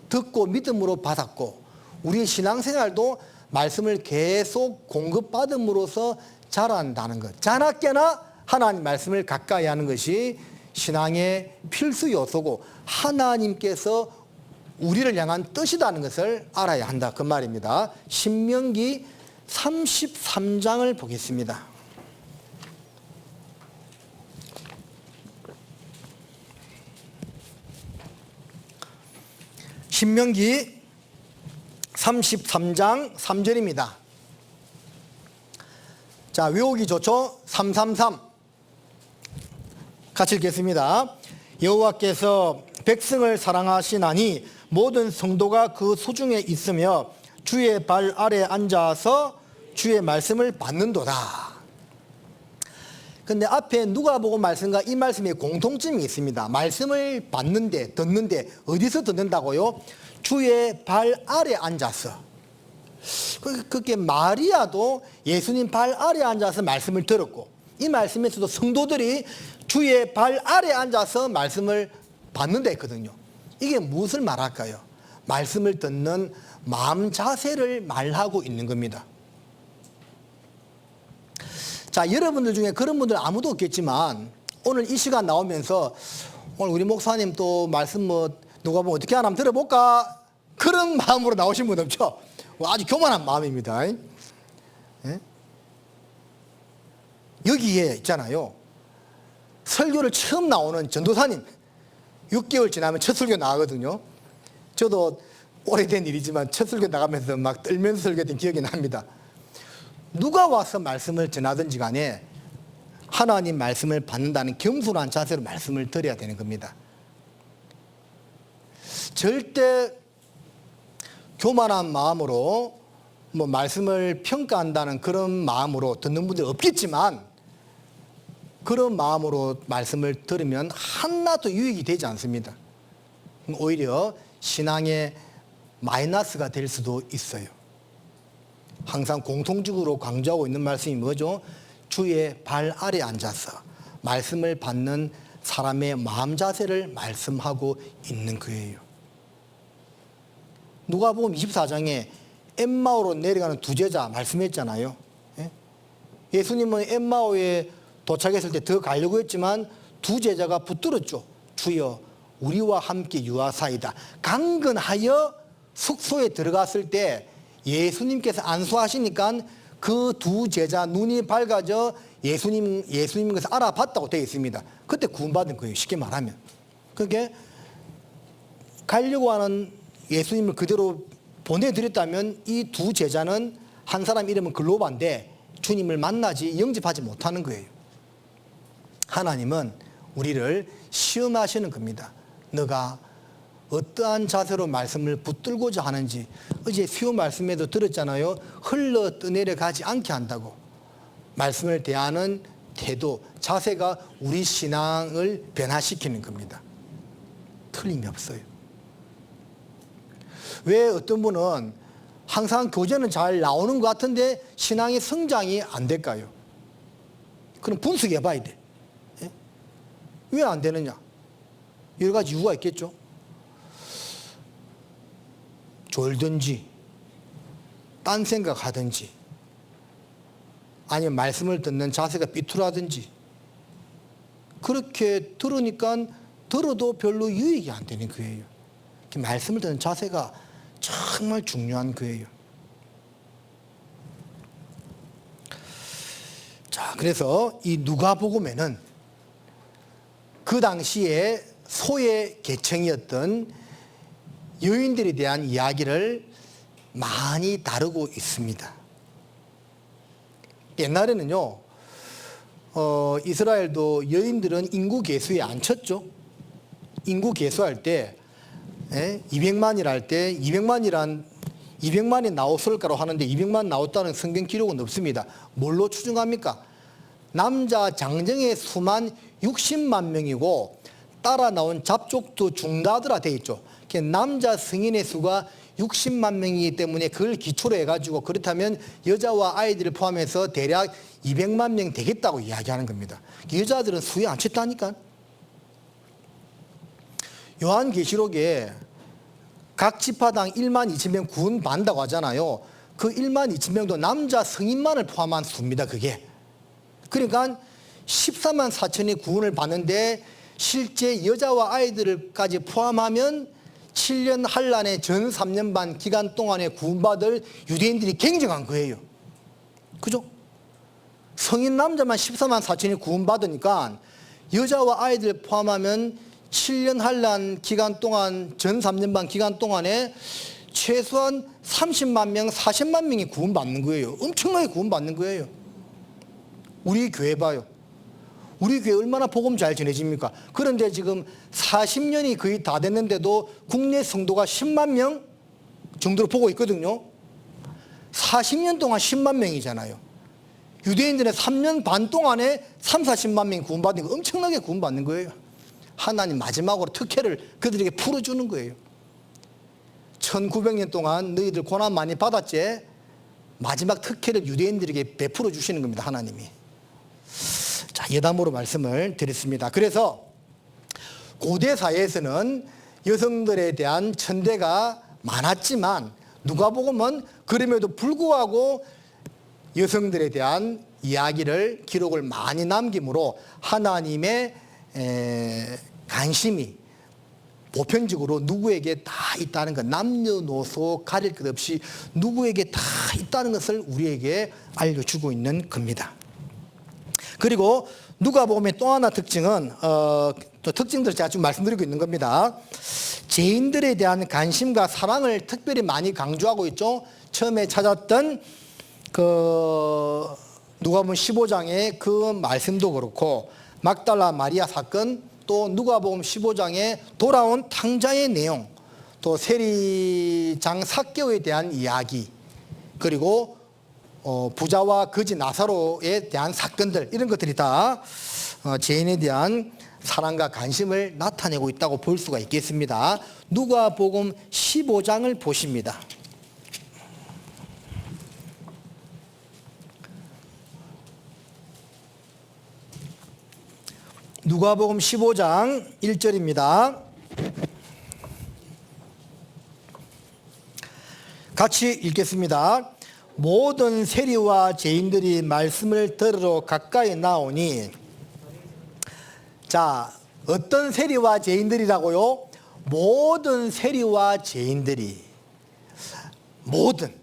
[SPEAKER 1] 듣고 믿음으로 받았고 우리의 신앙생활도 말씀을 계속 공급받음으로써 자란다는 것, 자나깨나 하나님 말씀을 가까이 하는 것이 신앙의 필수 요소고 하나님께서 우리를 향한 뜻이라는 것을 알아야 한다 그 말입니다. 신명기 33장을 보겠습니다. 신명기 33장 3절입니다. 자, 외우기 좋죠? 333 같이 읽겠습니다. 여호와께서 백성을 사랑하시나니 모든 성도가 그 소중에 있으며 주의 발 아래 앉아서 주의 말씀을 받는도다. 근데 앞에 누가복음 말씀과 이 말씀에 공통점이 있습니다. 말씀을 받는데, 듣는데 어디서 듣는다고요? 주의 발 아래 앉아서. 그게 마리아도 예수님 발 아래 앉아서 말씀을 들었고, 이 말씀에서도 성도들이 주의 발 아래 앉아서 말씀을 받는다 했거든요. 이게 무엇을 말할까요? 말씀을 듣는 마음 자세를 말하고 있는 겁니다. 자, 여러분들 중에 그런 분들 아무도 없겠지만 오늘 이 시간 나오면서 오늘 우리 목사님 또 말씀 누가 보면 어떻게 하나 한번 들어볼까? 그런 마음으로 나오신 분 없죠? 아주 교만한 마음입니다. 예? 여기에 있잖아요. 설교를 처음 나오는 전도사님 6개월 지나면 첫 설교 나가거든요. 저도 오래된 일이지만 첫 설교 나가면서 막 떨면서 설교했던 기억이 납니다. 누가 와서 말씀을 전하든지 간에 하나님 말씀을 받는다는 겸손한 자세로 말씀을 드려야 되는 겁니다. 절대 교만한 마음으로 말씀을 평가한다는 그런 마음으로 듣는 분들 없겠지만 그런 마음으로 말씀을 들으면 하나도 유익이 되지 않습니다. 오히려 신앙의 마이너스가 될 수도 있어요. 항상 공통적으로 강조하고 있는 말씀이 뭐죠? 주의 발 아래 앉아서 말씀을 받는 사람의 마음 자세를 말씀하고 있는 거예요. 누가복음 24장에 엠마오로 내려가는 두 제자 말씀했잖아요. 예수님은 엠마오에 도착했을 때 더 가려고 했지만 두 제자가 붙들었죠. 주여 우리와 함께 유하사이다. 강건하여 숙소에 들어갔을 때 예수님께서 안수하시니까 그 두 제자 눈이 밝아져 예수님 것을 알아봤다고 되어 있습니다. 그때 구원받은 거예요. 쉽게 말하면. 그게 가려고 하는 예수님을 그대로 보내드렸다면 이 두 제자는 한 사람 이름은 글로바인데 주님을 만나지 영접하지 못하는 거예요. 하나님은 우리를 시험하시는 겁니다. 너가 어떠한 자세로 말씀을 붙들고자 하는지. 어제 수요 말씀에도 들었잖아요. 흘러 떠내려 가지 않게 한다고. 말씀을 대하는 태도, 자세가 우리 신앙을 변화시키는 겁니다. 틀림이 없어요. 왜 어떤 분은 항상 교재는 잘 나오는 것 같은데 신앙의 성장이 안 될까요? 그럼 분석해 봐야 돼. 왜 안 되느냐? 여러 가지 이유가 있겠죠. 졸든지 딴 생각하든지 아니면 말씀을 듣는 자세가 삐뚤하든지 그렇게 들으니까 들어도 별로 유익이 안 되는 거예요. 말씀을 듣는 자세가 정말 중요한 거예요. 자, 그래서 이 누가복음에는 그 당시에 소외 계층이었던 여인들에 대한 이야기를 많이 다루고 있습니다. 옛날에는요, 이스라엘도 여인들은 인구 계수에 안 쳤죠. 인구 계수할 때 200만이라 할 때 200만이 나왔을까로 하는데 200만 나왔다는 성경 기록은 없습니다. 뭘로 추정합니까? 남자 장정의 수만 60만 명이고 따라 나온 잡족도 중다드라 되어 있죠. 남자 성인의 수가 60만 명이기 때문에 그걸 기초로 해가지고 그렇다면 여자와 아이들을 포함해서 대략 200만 명 되겠다고 이야기하는 겁니다. 여자들은 수에 안 쳤다니까. 요한계시록에 각 지파당 1만 2천 명 구원받는다고 하잖아요. 그 1만 2천 명도 남자 성인만을 포함한 수입니다. 그게. 그러니까 14만 4천이 구원을 받는데 실제 여자와 아이들까지 포함하면 7년 한란의 전 3년 반 기간 동안에 구원받을 유대인들이 굉장한 거예요. 그죠? 성인 남자만 14만 4천이 구원받으니까 여자와 아이들 포함하면 7년 한란 기간 동안 전 3년 반 기간 동안에 최소한 30만 명, 40만 명이 구원받는 거예요. 엄청나게 구원받는 거예요. 우리 교회 봐요. 우리 교회 얼마나 복음 잘 전해집니까? 그런데 지금 40년이 거의 다 됐는데도 국내 성도가 10만 명 정도로 보고 있거든요. 40년 동안 10만 명이잖아요. 유대인들의 3년 반 동안에 3, 40만 명이 구원받는 거 엄청나게 구원받는 거예요. 하나님 마지막으로 특혜를 그들에게 풀어주는 거예요. 1900년 동안 너희들 고난 많이 받았지? 마지막 특혜를 유대인들에게 베풀어 주시는 겁니다. 하나님이. 자, 여담으로 말씀을 드렸습니다. 그래서 고대 사회에서는 여성들에 대한 천대가 많았지만 누가복음은 그럼에도 불구하고 여성들에 대한 이야기를 기록을 많이 남김으로 하나님의 관심이 보편적으로 누구에게 다 있다는 것, 남녀노소 가릴 것 없이 누구에게 다 있다는 것을 우리에게 알려주고 있는 겁니다. 그리고 누가복음의 또 하나 특징은 또 특징들을 제가 좀 말씀드리고 있는 겁니다. 죄인들에 대한 관심과 사랑을 특별히 많이 강조하고 있죠. 처음에 찾았던 그 누가복음 15장의 그 말씀도 그렇고 막달라 마리아 사건, 또 누가복음 15장에 돌아온 탕자의 내용, 또 세리장 삭개오에 대한 이야기, 그리고 부자와 거지 나사로에 대한 사건들, 이런 것들이 다 죄인에 대한 사랑과 관심을 나타내고 있다고 볼 수가 있겠습니다. 누가복음 15장을 보십니다. 누가복음 15장 1절입니다. 같이 읽겠습니다. 모든 세리와 죄인들이 말씀을 들으러 가까이 나오니, 자, 어떤 세리와 죄인들이라고요? 모든 세리와 죄인들이, 모든,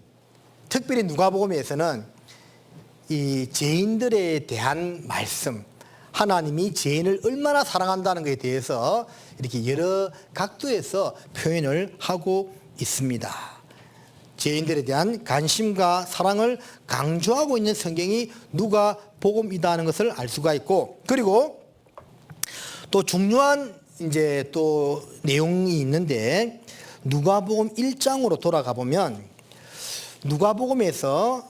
[SPEAKER 1] 특별히 누가복음에서는 이 죄인들에 대한 말씀, 하나님이 죄인을 얼마나 사랑한다는 것에 대해서 이렇게 여러 각도에서 표현을 하고 있습니다. 죄인들에 대한 관심과 사랑을 강조하고 있는 성경이 누가복음이라는 것을 알 수가 있고, 그리고 또 중요한 이제 또 내용이 있는데 누가복음 1장으로 돌아가 보면 누가복음에서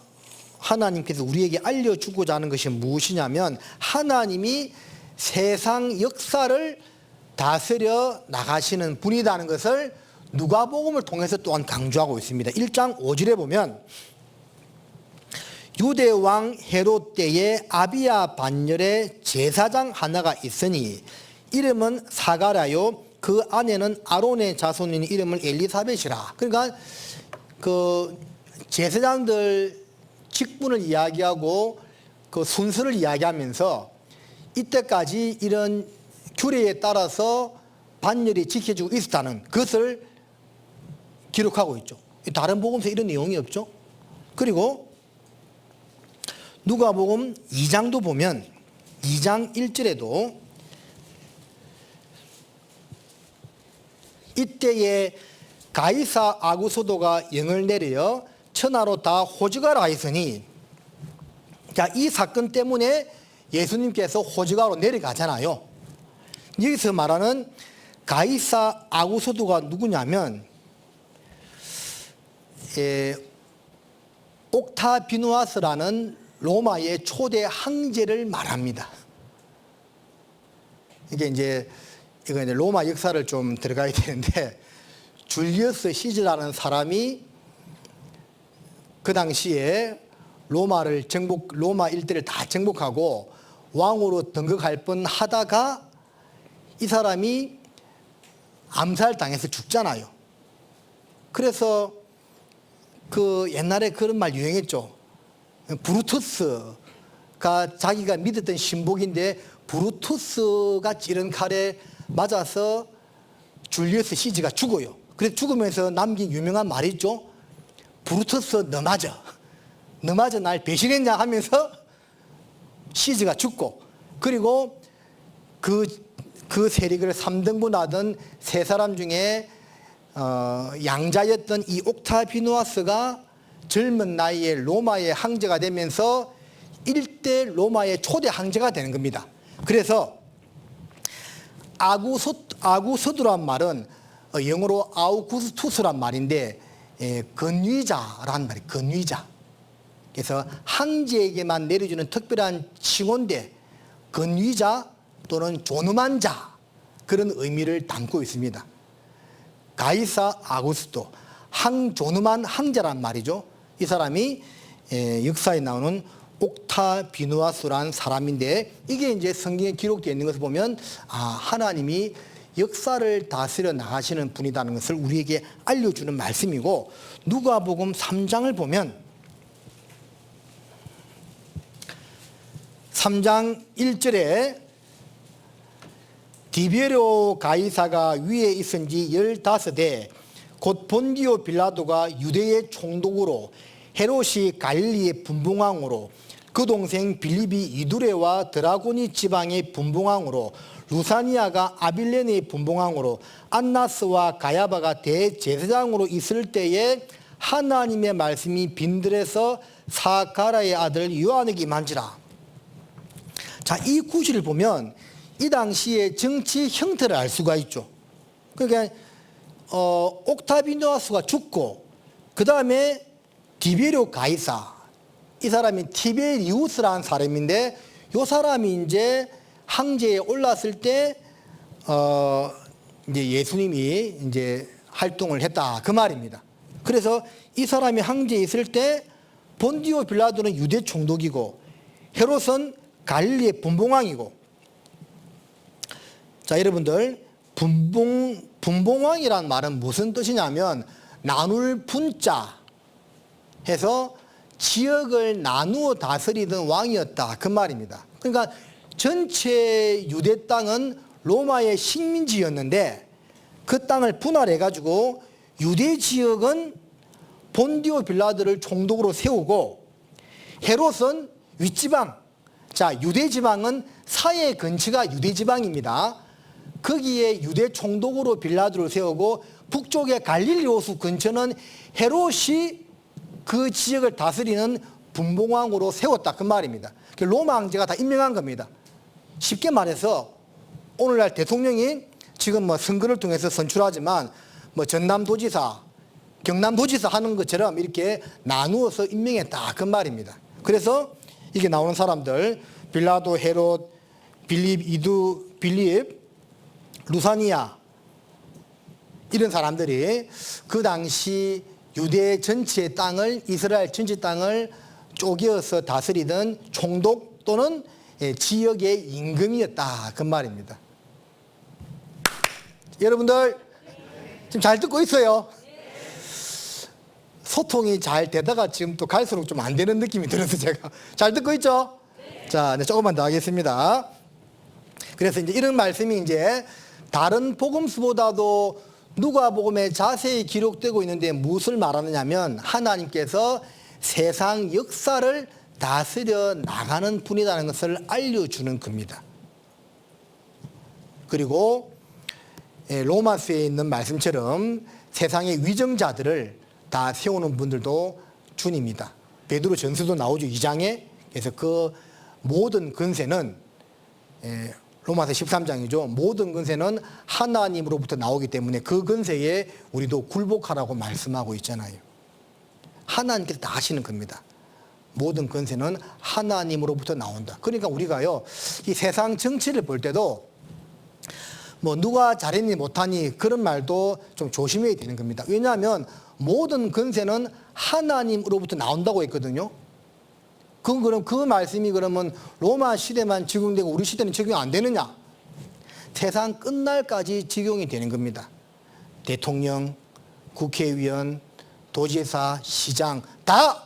[SPEAKER 1] 하나님께서 우리에게 알려주고자 하는 것이 무엇이냐면 하나님이 세상 역사를 다스려 나가시는 분이라는 것을 누가복음을 통해서 또한 강조하고 있습니다. 1장 5절에 보면 유대왕 헤롯 때에 아비야 반열에 제사장 하나가 있으니 이름은 사가랴요 그 아내는 아론의 자손인 이름을 엘리사벳이라. 그러니까 그 제사장들 직분을 이야기하고 그 순서를 이야기하면서 이때까지 이런 규례에 따라서 반열이 지켜지고 있었다는 것을 기록하고 있죠. 다른 복음서에 이런 내용이 없죠. 그리고 누가복음 2장도 보면 2장 1절에도 이때에 가이사 아구소도가 영을 내려 천하로 다 호적하라 했으니, 자, 이 사건 때문에 예수님께서 호적하러 내려가잖아요. 여기서 말하는 가이사 아구소도가 누구냐면 옥타비누아스라는 로마의 초대 황제를 말합니다. 이게 이제 로마 역사를 좀 들어가야 되는데, 줄리어스 시즈라는 사람이 그 당시에 로마 일대를 다 정복하고 왕으로 등극할 뻔 하다가 이 사람이 암살당해서 죽잖아요. 그래서 그 옛날에 그런 말 유행했죠. 브루투스가 자기가 믿었던 신복인데 브루투스가 찌른 칼에 맞아서 줄리어스 시즈가 죽어요. 그래서 죽으면서 남긴 유명한 말이 있죠. 브루투스 너 맞아 날 배신했냐 하면서 시즈가 죽고, 그리고 그 세력을 3등분 하던 세 사람 중에 양자였던 이 옥타비누아스가 젊은 나이에 로마의 황제가 되면서 일대 로마의 초대 황제가 되는 겁니다. 그래서 아구소두란 말은 영어로 아우구스투스란 말인데 건위자란 말이에요. 건위자. 그래서 황제에게만 내려주는 특별한 칭호인데 건위자 또는 존엄한 자, 그런 의미를 담고 있습니다. 가이사 아구스토, 존엄한 황제란 말이죠. 이 사람이 역사에 나오는 옥타비누아스라는 사람인데, 이게 이제 성경에 기록되어 있는 것을 보면 하나님이 역사를 다스려 나가시는 분이라는 것을 우리에게 알려주는 말씀이고, 누가복음 3장을 보면 3장 1절에 디베르 가이사가 위에 있은 지 15해 곧 본디오 빌라도가 유대의 총독으로, 헤롯이 갈릴리의 분봉왕으로, 그 동생 빌립이 이두레와 드라고니 지방의 분봉왕으로, 루사니아가 아빌레네의 분봉왕으로, 안나스와 가야바가 대제사장으로 있을 때에 하나님의 말씀이 빈들에서 사가랴의 아들 요한에게 임한지라. 자, 이 구절을 보면 이 당시의 정치 형태를 알 수가 있죠. 그러니까 옥타비누아스가 죽고 그 다음에 디베르 가이사, 이 사람이 티베리우스라는 사람인데, 이 사람이 이제 황제에 올랐을 때 이제 예수님이 이제 활동을 했다, 그 말입니다. 그래서 이 사람이 황제에 있을 때 본디오 빌라도는 유대 총독이고 헤롯은 갈릴리의 분봉왕이고, 자, 여러분들, 분봉왕이란 말은 무슨 뜻이냐면 나눌 분자 해서 지역을 나누어 다스리던 왕이었다, 그 말입니다. 그러니까 전체 유대 땅은 로마의 식민지였는데 그 땅을 분할해 가지고 유대 지역은 본디오 빌라도를 총독으로 세우고, 헤롯은 윗지방, 자, 유대 지방은 사해 근처가 유대 지방입니다. 거기에 유대 총독으로 빌라도를 세우고, 북쪽의 갈릴리 호수 근처는 헤롯이 그 지역을 다스리는 분봉왕으로 세웠다, 그 말입니다. 로마 황제가 다 임명한 겁니다. 쉽게 말해서 오늘날 대통령이 지금 뭐 선거를 통해서 선출하지만 뭐 전남도지사, 경남도지사 하는 것처럼 이렇게 나누어서 임명했다, 그 말입니다. 그래서 이게 나오는 사람들, 빌라도, 헤롯, 빌립, 루사니아, 이런 사람들이 그 당시 유대 전체 땅을, 이스라엘 전체 땅을 쪼개어서 다스리던 총독 또는 지역의 임금이었다, 그 말입니다. 여러분들 지금 잘 듣고 있어요? 소통이 잘 되다가 지금 또 갈수록 좀 안 되는 느낌이 들어서 제가 잘 듣고 있죠? 자, 이제 조금만 더 하겠습니다. 그래서 이제 이런 말씀이 이제 다른 복음서보다도 누가복음에 자세히 기록되고 있는데 무엇을 말하느냐면 하나님께서 세상 역사를 다스려 나가는 분이라는 것을 알려주는 겁니다. 그리고 로마서에 있는 말씀처럼 세상의 위정자들을 다 세우는 분들도 주님이다. 베드로 전서도 나오죠, 2장에. 그래서 그 모든 근세는 로마서 13장이죠. 모든 근세는 하나님으로부터 나오기 때문에 그 근세에 우리도 굴복하라고 말씀하고 있잖아요. 하나님께서 다 하시는 겁니다. 모든 근세는 하나님으로부터 나온다. 그러니까 우리가요, 이 세상 정치를 볼 때도 뭐 누가 잘했니 못하니 그런 말도 좀 조심해야 되는 겁니다. 왜냐하면 모든 근세는 하나님으로부터 나온다고 했거든요. 그럼 그 말씀이 그러면 로마 시대만 적용되고 우리 시대는 적용 안 되느냐? 세상 끝날까지 적용이 되는 겁니다. 대통령, 국회의원, 도지사, 시장 다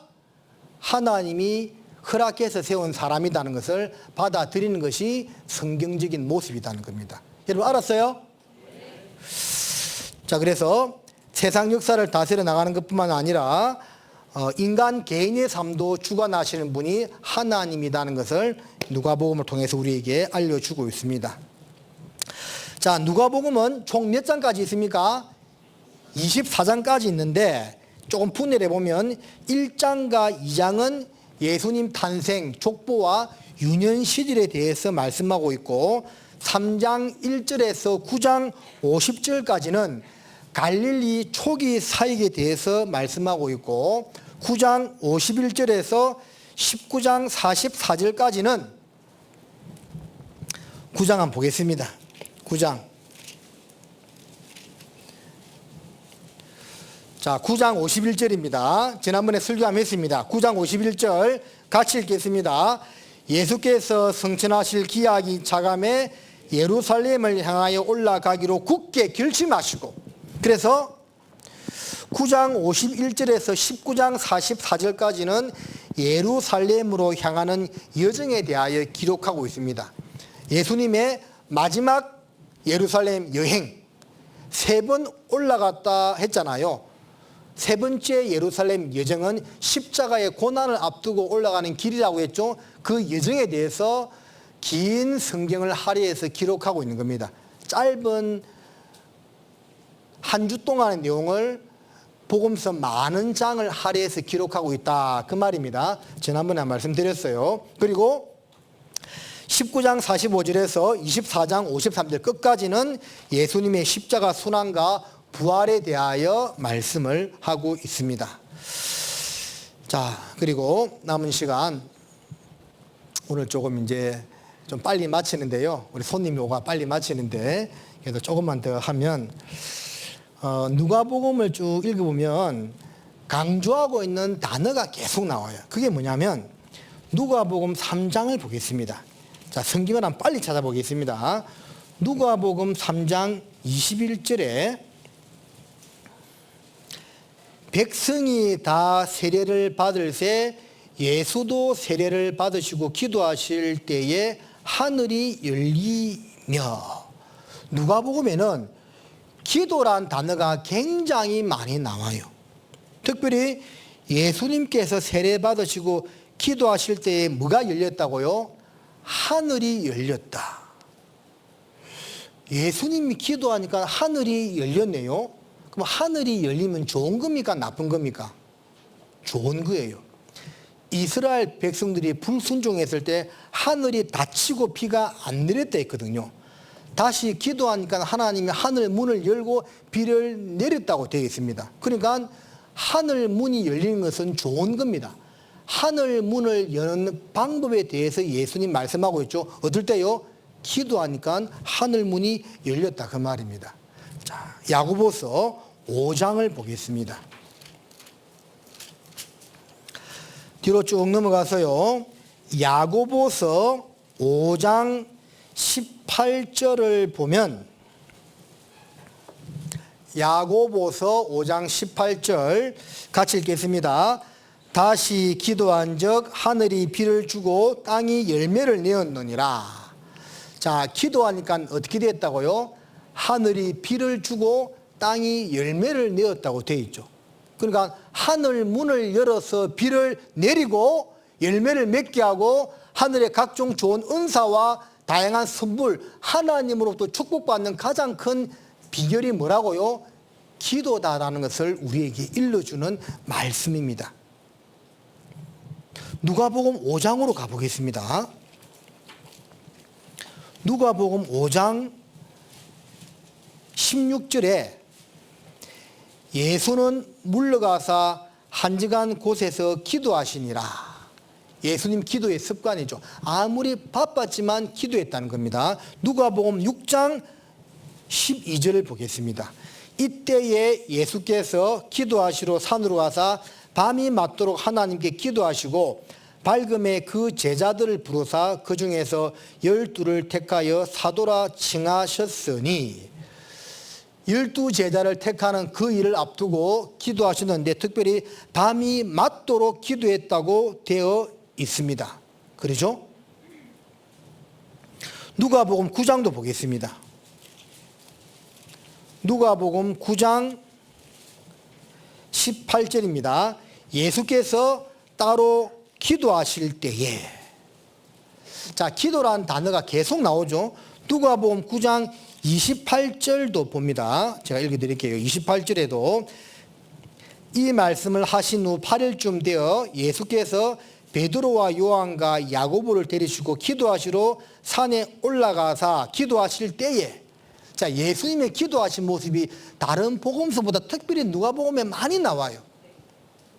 [SPEAKER 1] 하나님이 허락해서 세운 사람이라는 것을 받아들이는 것이 성경적인 모습이라는 겁니다. 여러분 알았어요? 자, 그래서 세상 역사를 다스려 나가는 것뿐만 아니라 인간 개인의 삶도 주관하시는 분이 하나님이라는 것을 누가복음을 통해서 우리에게 알려주고 있습니다. 자, 누가복음은 총 몇 장까지 있습니까? 24장까지 있는데 조금 분열해 보면 1장과 2장은 예수님 탄생, 족보와 유년 시절에 대해서 말씀하고 있고 3장 1절에서 9장 50절까지는 갈릴리 초기 사역에 대해서 말씀하고 있고 9장 51절에서 19장 44절까지는 9장 한번 보겠습니다. 9장. 자, 9장 51절입니다. 지난번에 설교함 했습니다. 9장 51절 같이 읽겠습니다. 예수께서 성천하실 기약이 차감해 예루살렘을 향하여 올라가기로 굳게 결심하시고, 그래서 9장 51절에서 19장 44절까지는 예루살렘으로 향하는 여정에 대하여 기록하고 있습니다. 예수님의 마지막 예루살렘 여행 3번 올라갔다 했잖아요. 3번째 예루살렘 여정은 십자가의 고난을 앞두고 올라가는 길이라고 했죠. 그 여정에 대해서 긴 성경을 할애해서 기록하고 있는 겁니다. 짧은 한 주 동안의 내용을 복음서 많은 장을 할애해서 기록하고 있다, 그 말입니다. 지난번에 말씀드렸어요. 그리고 19장 45절에서 24장 53절 끝까지는 예수님의 십자가 순환과 부활에 대하여 말씀을 하고 있습니다. 자, 그리고 남은 시간 오늘 조금 이제 좀 빨리 마치는데요. 우리 손님이 오가 빨리 마치는데 그래도 조금만 더 하면 누가복음을 쭉 읽어보면 강조하고 있는 단어가 계속 나와요. 그게 뭐냐면 누가복음 3장을 보겠습니다. 자, 성경을 한번 빨리 찾아보겠습니다. 누가복음 3장 21절에 백성이 다 세례를 받을새 예수도 세례를 받으시고 기도하실 때에 하늘이 열리며, 누가복음에는 기도란 단어가 굉장히 많이 나와요. 특별히 예수님께서 세례 받으시고 기도하실 때에 뭐가 열렸다고요? 하늘이 열렸다. 예수님이 기도하니까 하늘이 열렸네요. 그럼 하늘이 열리면 좋은 겁니까? 나쁜 겁니까? 좋은 거예요. 이스라엘 백성들이 불순종했을 때 하늘이 닫히고 비가 안 내렸다 했거든요. 다시 기도하니까 하나님이 하늘 문을 열고 비를 내렸다고 되어 있습니다. 그러니까 하늘 문이 열리는 것은 좋은 겁니다. 하늘 문을 여는 방법에 대해서 예수님 말씀하고 있죠. 어떨 때요? 기도하니까 하늘 문이 열렸다 그 말입니다. 자, 야고보서 5장을 보겠습니다. 뒤로 쭉 넘어가서요. 야고보서 5장 18절을 보면 야고보서 5장 18절 같이 읽겠습니다. 다시 기도한 적 하늘이 비를 주고 땅이 열매를 내었느니라. 자, 기도하니까 어떻게 됐다고요? 하늘이 비를 주고 땅이 열매를 내었다고 되어 있죠. 그러니까 하늘 문을 열어서 비를 내리고 열매를 맺게 하고 하늘의 각종 좋은 은사와 다양한 선물, 하나님으로부터 축복받는 가장 큰 비결이 뭐라고요? 기도다라는 것을 우리에게 일러주는 말씀입니다. 누가복음 5장으로 가보겠습니다. 누가복음 5장 16절에 예수는 물러가사 한적한 곳에서 기도하시니라. 예수님 기도의 습관이죠. 아무리 바빴지만 기도했다는 겁니다. 누가복음 6장 12절을 보겠습니다. 이때에 예수께서 기도하시러 산으로 가사 밤이 맞도록 하나님께 기도하시고 밝음에 그 제자들을 부르사 그 중에서 12를 택하여 사도라 칭하셨으니 12제자를 택하는 그 일을 앞두고 기도하셨는데 특별히 밤이 맞도록 기도했다고 되어 있습니다. 그러죠? 누가복음 9장도 보겠습니다. 누가복음 9장 18절입니다. 예수께서 따로 기도하실 때에, 자, 기도라는 단어가 계속 나오죠. 누가복음 9장 28절도 봅니다. 제가 읽어드릴게요. 28절에도 이 말씀을 하신 후 8일쯤 되어 예수께서 베드로와 요한과 야고보를 데리시고 기도하시러 산에 올라가사 기도하실 때에, 자, 예수님의 기도하신 모습이 다른 복음서보다 특별히 누가복음에 많이 나와요.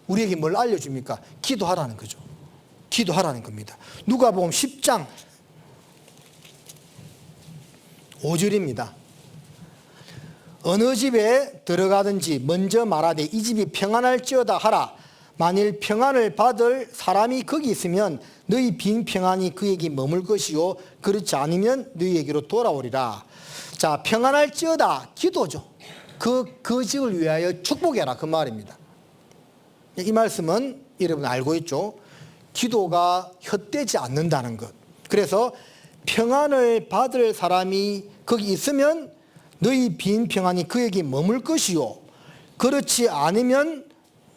[SPEAKER 1] 우리에게 뭘 알려줍니까? 기도하라는 거죠. 기도하라는 겁니다. 누가복음 10장 5절입니다. 어느 집에 들어가든지 먼저 말하되 이 집이 평안할지어다 하라. 만일 평안을 받을 사람이 거기 있으면 너희 빈 평안이 그에게 머물 것이요 그렇지 않으면 너희에게로 돌아오리라. 자, 평안할지어다 기도죠. 그 집을 위하여 축복해라 그 말입니다. 이 말씀은 여러분 알고 있죠. 기도가 헛되지 않는다는 것. 그래서 평안을 받을 사람이 거기 있으면 너희 빈 평안이 그에게 머물 것이요 그렇지 않으면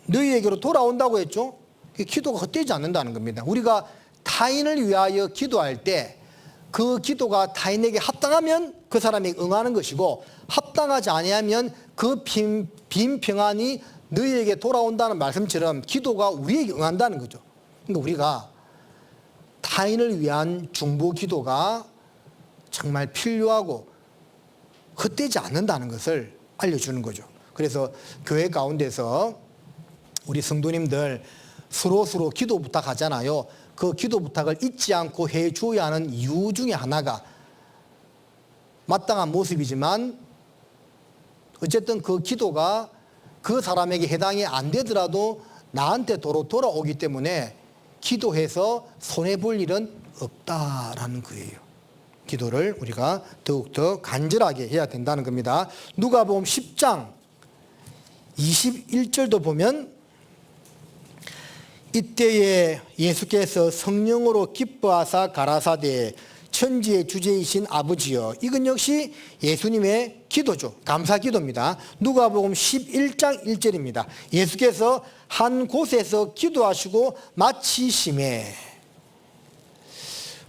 [SPEAKER 1] 너희에게로 돌아온다고 했죠. 기도가 헛되지 않는다는 겁니다. 우리가 타인을 위하여 기도할 때 그 기도가 타인에게 합당하면 그 사람에게 응하는 것이고 합당하지 아니하면 그 빈 평안이 너희에게 돌아온다는 말씀처럼 기도가 우리에게 응한다는 거죠. 그러니까 우리가 타인을 위한 중보 기도가 정말 필요하고 헛되지 않는다는 것을 알려주는 거죠. 그래서 교회 가운데서 우리 성도님들 서로 기도 부탁하잖아요. 그 기도 부탁을 잊지 않고 해줘야 하는 이유 중에 하나가 마땅한 모습이지만 어쨌든 그 기도가 그 사람에게 해당이 안 되더라도 나한테 도로 돌아오기 때문에 기도해서 손해볼 일은 없다라는 거예요. 기도를 우리가 더욱더 간절하게 해야 된다는 겁니다. 누가복음 10장 21절도 보면 이때에 예수께서 성령으로 기뻐하사 가라사대 천지의 주제이신 아버지여. 이건 역시 예수님의 기도죠. 감사 기도입니다. 누가복음 11장 1절입니다. 예수께서 한 곳에서 기도하시고 마치심에.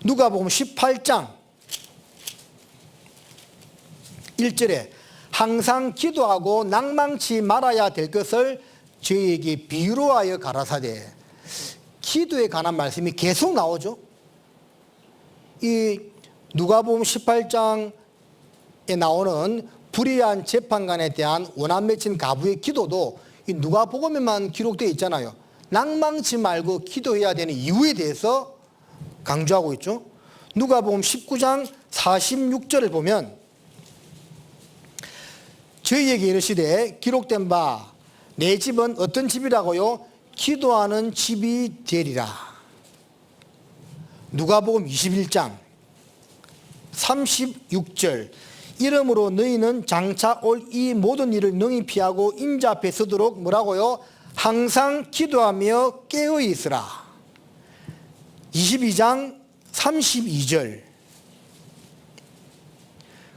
[SPEAKER 1] 누가복음 18장 1절에 항상 기도하고 낭망치 말아야 될 것을 저희에게 비유로 하여 가라사대. 기도에 관한 말씀이 계속 나오죠. 이 누가복음 18장에 나오는 불의한 재판관에 대한 원한 맺힌 가부의 기도도 이 누가복음에만 기록되어 있잖아요. 낭망치 말고 기도해야 되는 이유에 대해서 강조하고 있죠. 누가복음 19장 46절을 보면 저희에게 이르시되 기록된 바 내 집은 어떤 집이라고요? 기도하는 집이 되리라. 누가복음 21장 36절 이러므로 너희는 장차 올 이 모든 일을 능히 피하고 인자 앞에 서도록 뭐라고요? 항상 기도하며 깨어 있으라. 22장 32절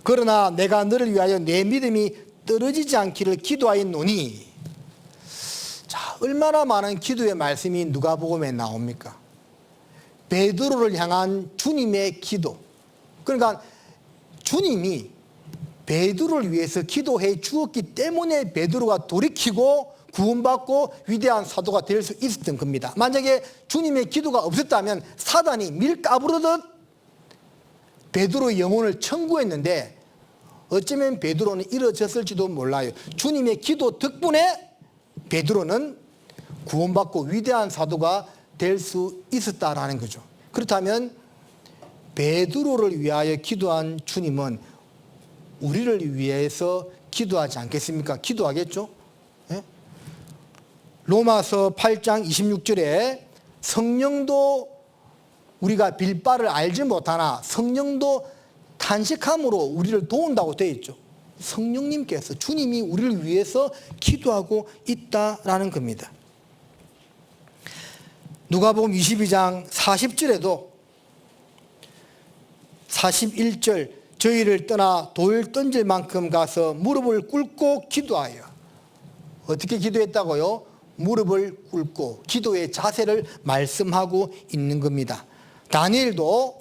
[SPEAKER 1] 그러나 내가 너를 위하여 내 믿음이 떨어지지 않기를 기도하였노니. 자, 얼마나 많은 기도의 말씀이 누가복음에 나옵니까? 베드로를 향한 주님의 기도. 그러니까 주님이 베드로를 위해서 기도해 주었기 때문에 베드로가 돌이키고 구원받고 위대한 사도가 될 수 있었던 겁니다. 만약에 주님의 기도가 없었다면 사단이 밀 까부르듯 베드로의 영혼을 청구했는데 어쩌면 베드로는 이뤄졌을지도 몰라요. 주님의 기도 덕분에 베드로는 구원받고 위대한 사도가 될 수 있었다라는 거죠. 그렇다면 베드로를 위하여 기도한 주님은 우리를 위해서 기도하지 않겠습니까? 기도하겠죠? 예? 로마서 8장 26절에 성령도 우리가 빌 바를 알지 못하나 성령도 탄식함으로 우리를 도운다고 되어 있죠. 성령님께서 주님이 우리를 위해서 기도하고 있다라는 겁니다. 누가복음 22장 40절에도 41절 저희를 떠나 돌 던질 만큼 가서 무릎을 꿇고 기도하여. 어떻게 기도했다고요? 무릎을 꿇고 기도의 자세를 말씀하고 있는 겁니다. 다니엘도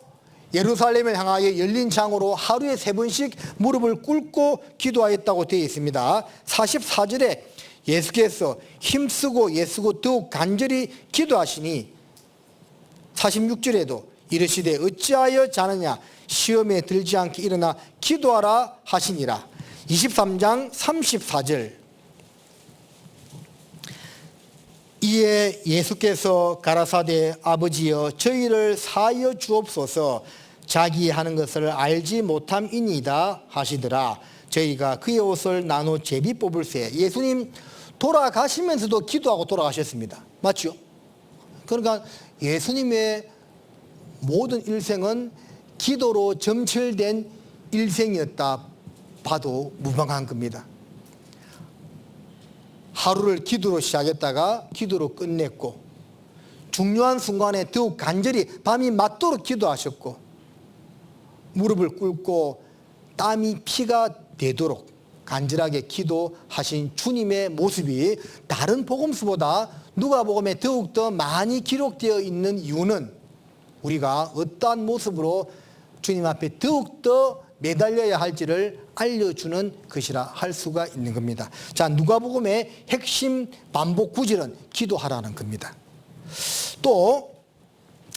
[SPEAKER 1] 예루살렘을 향하여 열린 창으로 하루에 3번씩 무릎을 꿇고 기도하였다고 되어 있습니다. 44절에 예수께서 힘쓰고 애쓰고 더욱 간절히 기도하시니 46절에도 이르시되 어찌하여 자느냐 시험에 들지 않게 일어나 기도하라 하시니라. 23장 34절 이에 예수께서 가라사대 아버지여 저희를 사하여 주옵소서 자기 하는 것을 알지 못함이니이다 하시더라. 저희가 그의 옷을 나눠 제비 뽑을세. 예수님 돌아가시면서도 기도하고 돌아가셨습니다. 맞죠? 그러니까 예수님의 모든 일생은 기도로 점철된 일생이었다 봐도 무방한 겁니다. 하루를 기도로 시작했다가 기도로 끝냈고 중요한 순간에 더욱 간절히 밤이 맞도록 기도하셨고 무릎을 꿇고 땀이 피가 되도록 간절하게 기도하신 주님의 모습이 다른 복음서보다 누가복음에 더욱더 많이 기록되어 있는 이유는 우리가 어떠한 모습으로 주님 앞에 더욱더 매달려야 할지를 알려주는 것이라 할 수가 있는 겁니다. 자, 누가복음의 핵심 반복 구절은 기도하라는 겁니다. 또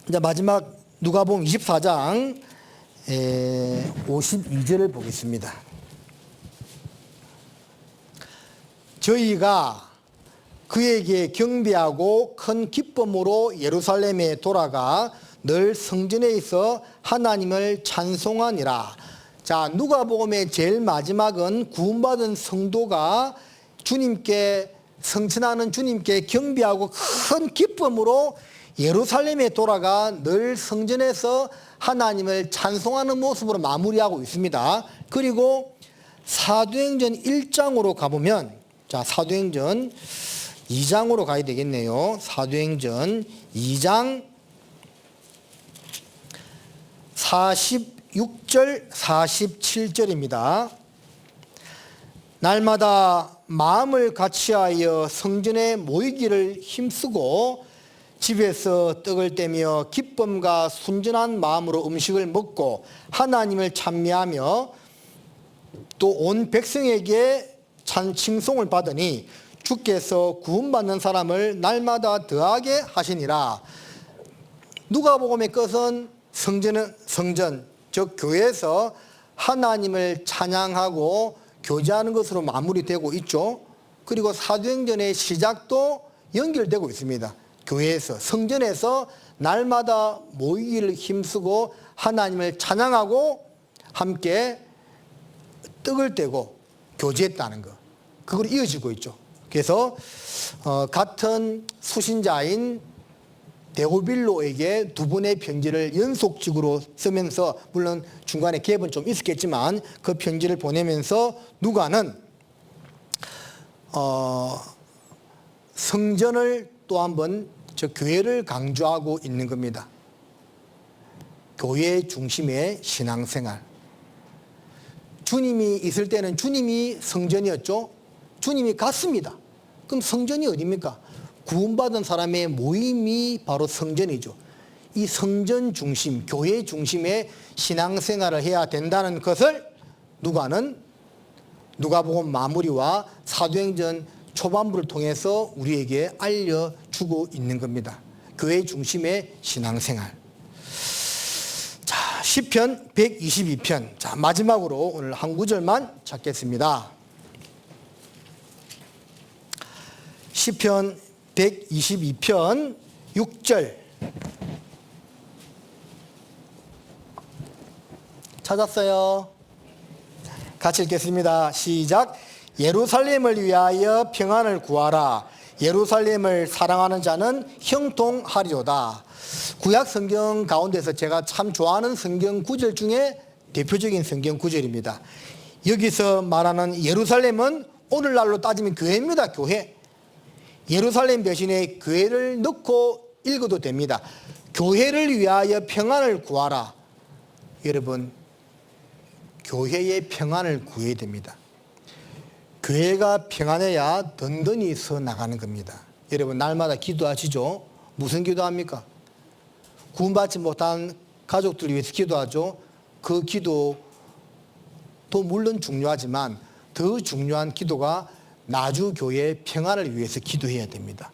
[SPEAKER 1] 이제 마지막 누가복음 24장 52절을 보겠습니다. 저희가 그에게 경배하고 큰 기쁨으로 예루살렘에 돌아가 늘 성전에 있어 하나님을 찬송하니라. 자, 누가복음의 제일 마지막은 구원받은 성도가 주님께 성천하는 주님께 경배하고 큰 기쁨으로 예루살렘에 돌아가 늘 성전에서 하나님을 찬송하는 모습으로 마무리하고 있습니다. 그리고 사도행전 1장으로 가보면, 자, 사도행전 2장으로 가야 되겠네요. 사도행전 2장 46절 47절입니다. 날마다 마음을 같이하여 성전에 모이기를 힘쓰고 집에서 떡을 떼며 기쁨과 순전한 마음으로 음식을 먹고 하나님을 찬미하며 또 온 백성에게 칭송을 받으니 주께서 구원받는 사람을 날마다 더하게 하시니라. 누가복음의 것은 성전 즉 교회에서 하나님을 찬양하고 교제하는 것으로 마무리되고 있죠. 그리고 사도행전의 시작도 연결되고 있습니다. 교회에서 성전에서 날마다 모이기를 힘쓰고 하나님을 찬양하고 함께 떡을 떼고 교제했다는 것. 그걸로 이어지고 있죠. 그래서 같은 수신자인 데오빌로에게 두 번의 편지를 연속적으로 쓰면서, 물론 중간에 갭은 좀 있었겠지만 그 편지를 보내면서 누가는 성전을 또 한번 저 교회를 강조하고 있는 겁니다. 교회 중심의 신앙생활. 주님이 있을 때는 주님이 성전이었죠. 주님이 갔습니다. 그럼 성전이 어디입니까? 구원받은 사람의 모임이 바로 성전이죠. 이 성전 중심, 교회 중심의 신앙생활을 해야 된다는 것을 누가는 누가복음 마무리와 사도행전 초반부를 통해서 우리에게 알려주고 있는 겁니다. 교회 중심의 신앙생활. 자, 시편 122편. 자, 마지막으로 오늘 한 구절만 찾겠습니다. 시편 122편 6절. 찾았어요? 같이 읽겠습니다. 시작. 예루살렘을 위하여 평안을 구하라. 예루살렘을 사랑하는 자는 형통하리로다. 구약 성경 가운데서 제가 참 좋아하는 성경 구절 중에 대표적인 성경 구절입니다. 여기서 말하는 예루살렘은 오늘날로 따지면 교회입니다. 교회. 예루살렘 대신에 교회를 넣고 읽어도 됩니다. 교회를 위하여 평안을 구하라. 여러분, 교회의 평안을 구해야 됩니다. 교회가 평안해야 든든히 서 나가는 겁니다. 여러분, 날마다 기도하시죠? 무슨 기도합니까? 구원받지 못한 가족들을 위해서 기도하죠. 그 기도도 물론 중요하지만 더 중요한 기도가 나주교회의 평안을 위해서 기도해야 됩니다.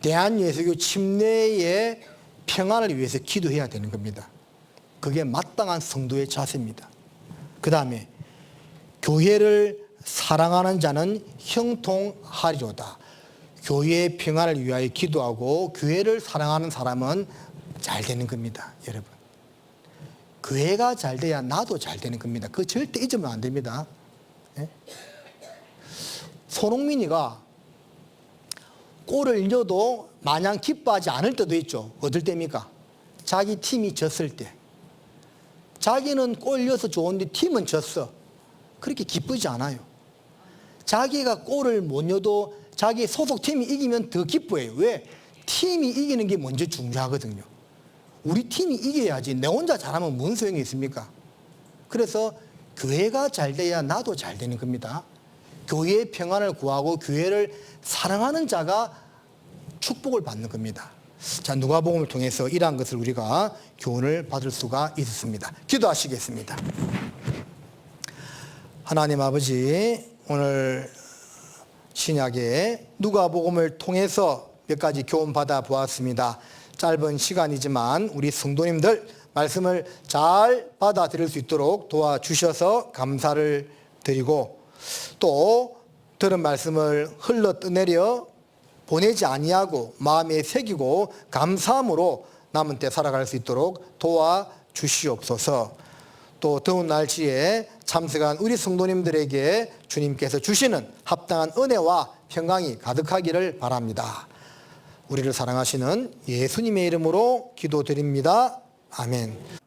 [SPEAKER 1] 대한예수교 침례의 평안을 위해서 기도해야 되는 겁니다. 그게 마땅한 성도의 자세입니다. 그 다음에 교회를 사랑하는 자는 형통하리로다. 교회의 평안을 위하여 기도하고 교회를 사랑하는 사람은 잘 되는 겁니다. 여러분, 교회가 잘 돼야 나도 잘 되는 겁니다. 그거 절대 잊으면 안 됩니다. 네? 손흥민이가 골을 넣어도 마냥 기뻐하지 않을 때도 있죠. 어떨 때입니까? 자기 팀이 졌을 때. 자기는 골 넣어서 좋은데 팀은 졌어. 그렇게 기쁘지 않아요. 자기가 골을 못 넣어도 자기 소속팀이 이기면 더 기뻐해요. 왜? 팀이 이기는 게 먼저 중요하거든요. 우리 팀이 이겨야지 내 혼자 잘하면 뭔 소용이 있습니까? 그래서 교회가 잘 돼야 나도 잘 되는 겁니다. 교회의 평안을 구하고 교회를 사랑하는 자가 축복을 받는 겁니다. 자, 누가복음을 통해서 이러한 것을 우리가 교훈을 받을 수가 있었습니다. 기도하시겠습니다. 하나님 아버지, 오늘 신약의 누가복음을 통해서 몇 가지 교훈 받아 보았습니다. 짧은 시간이지만 우리 성도님들 말씀을 잘 받아들일 수 있도록 도와주셔서 감사를 드리고, 또 들은 말씀을 흘러 떠내려 보내지 아니하고 마음에 새기고 감사함으로 남은 때 살아갈 수 있도록 도와주시옵소서. 또 더운 날씨에 참석한 우리 성도님들에게 주님께서 주시는 합당한 은혜와 평강이 가득하기를 바랍니다. 우리를 사랑하시는 예수님의 이름으로 기도드립니다. 아멘.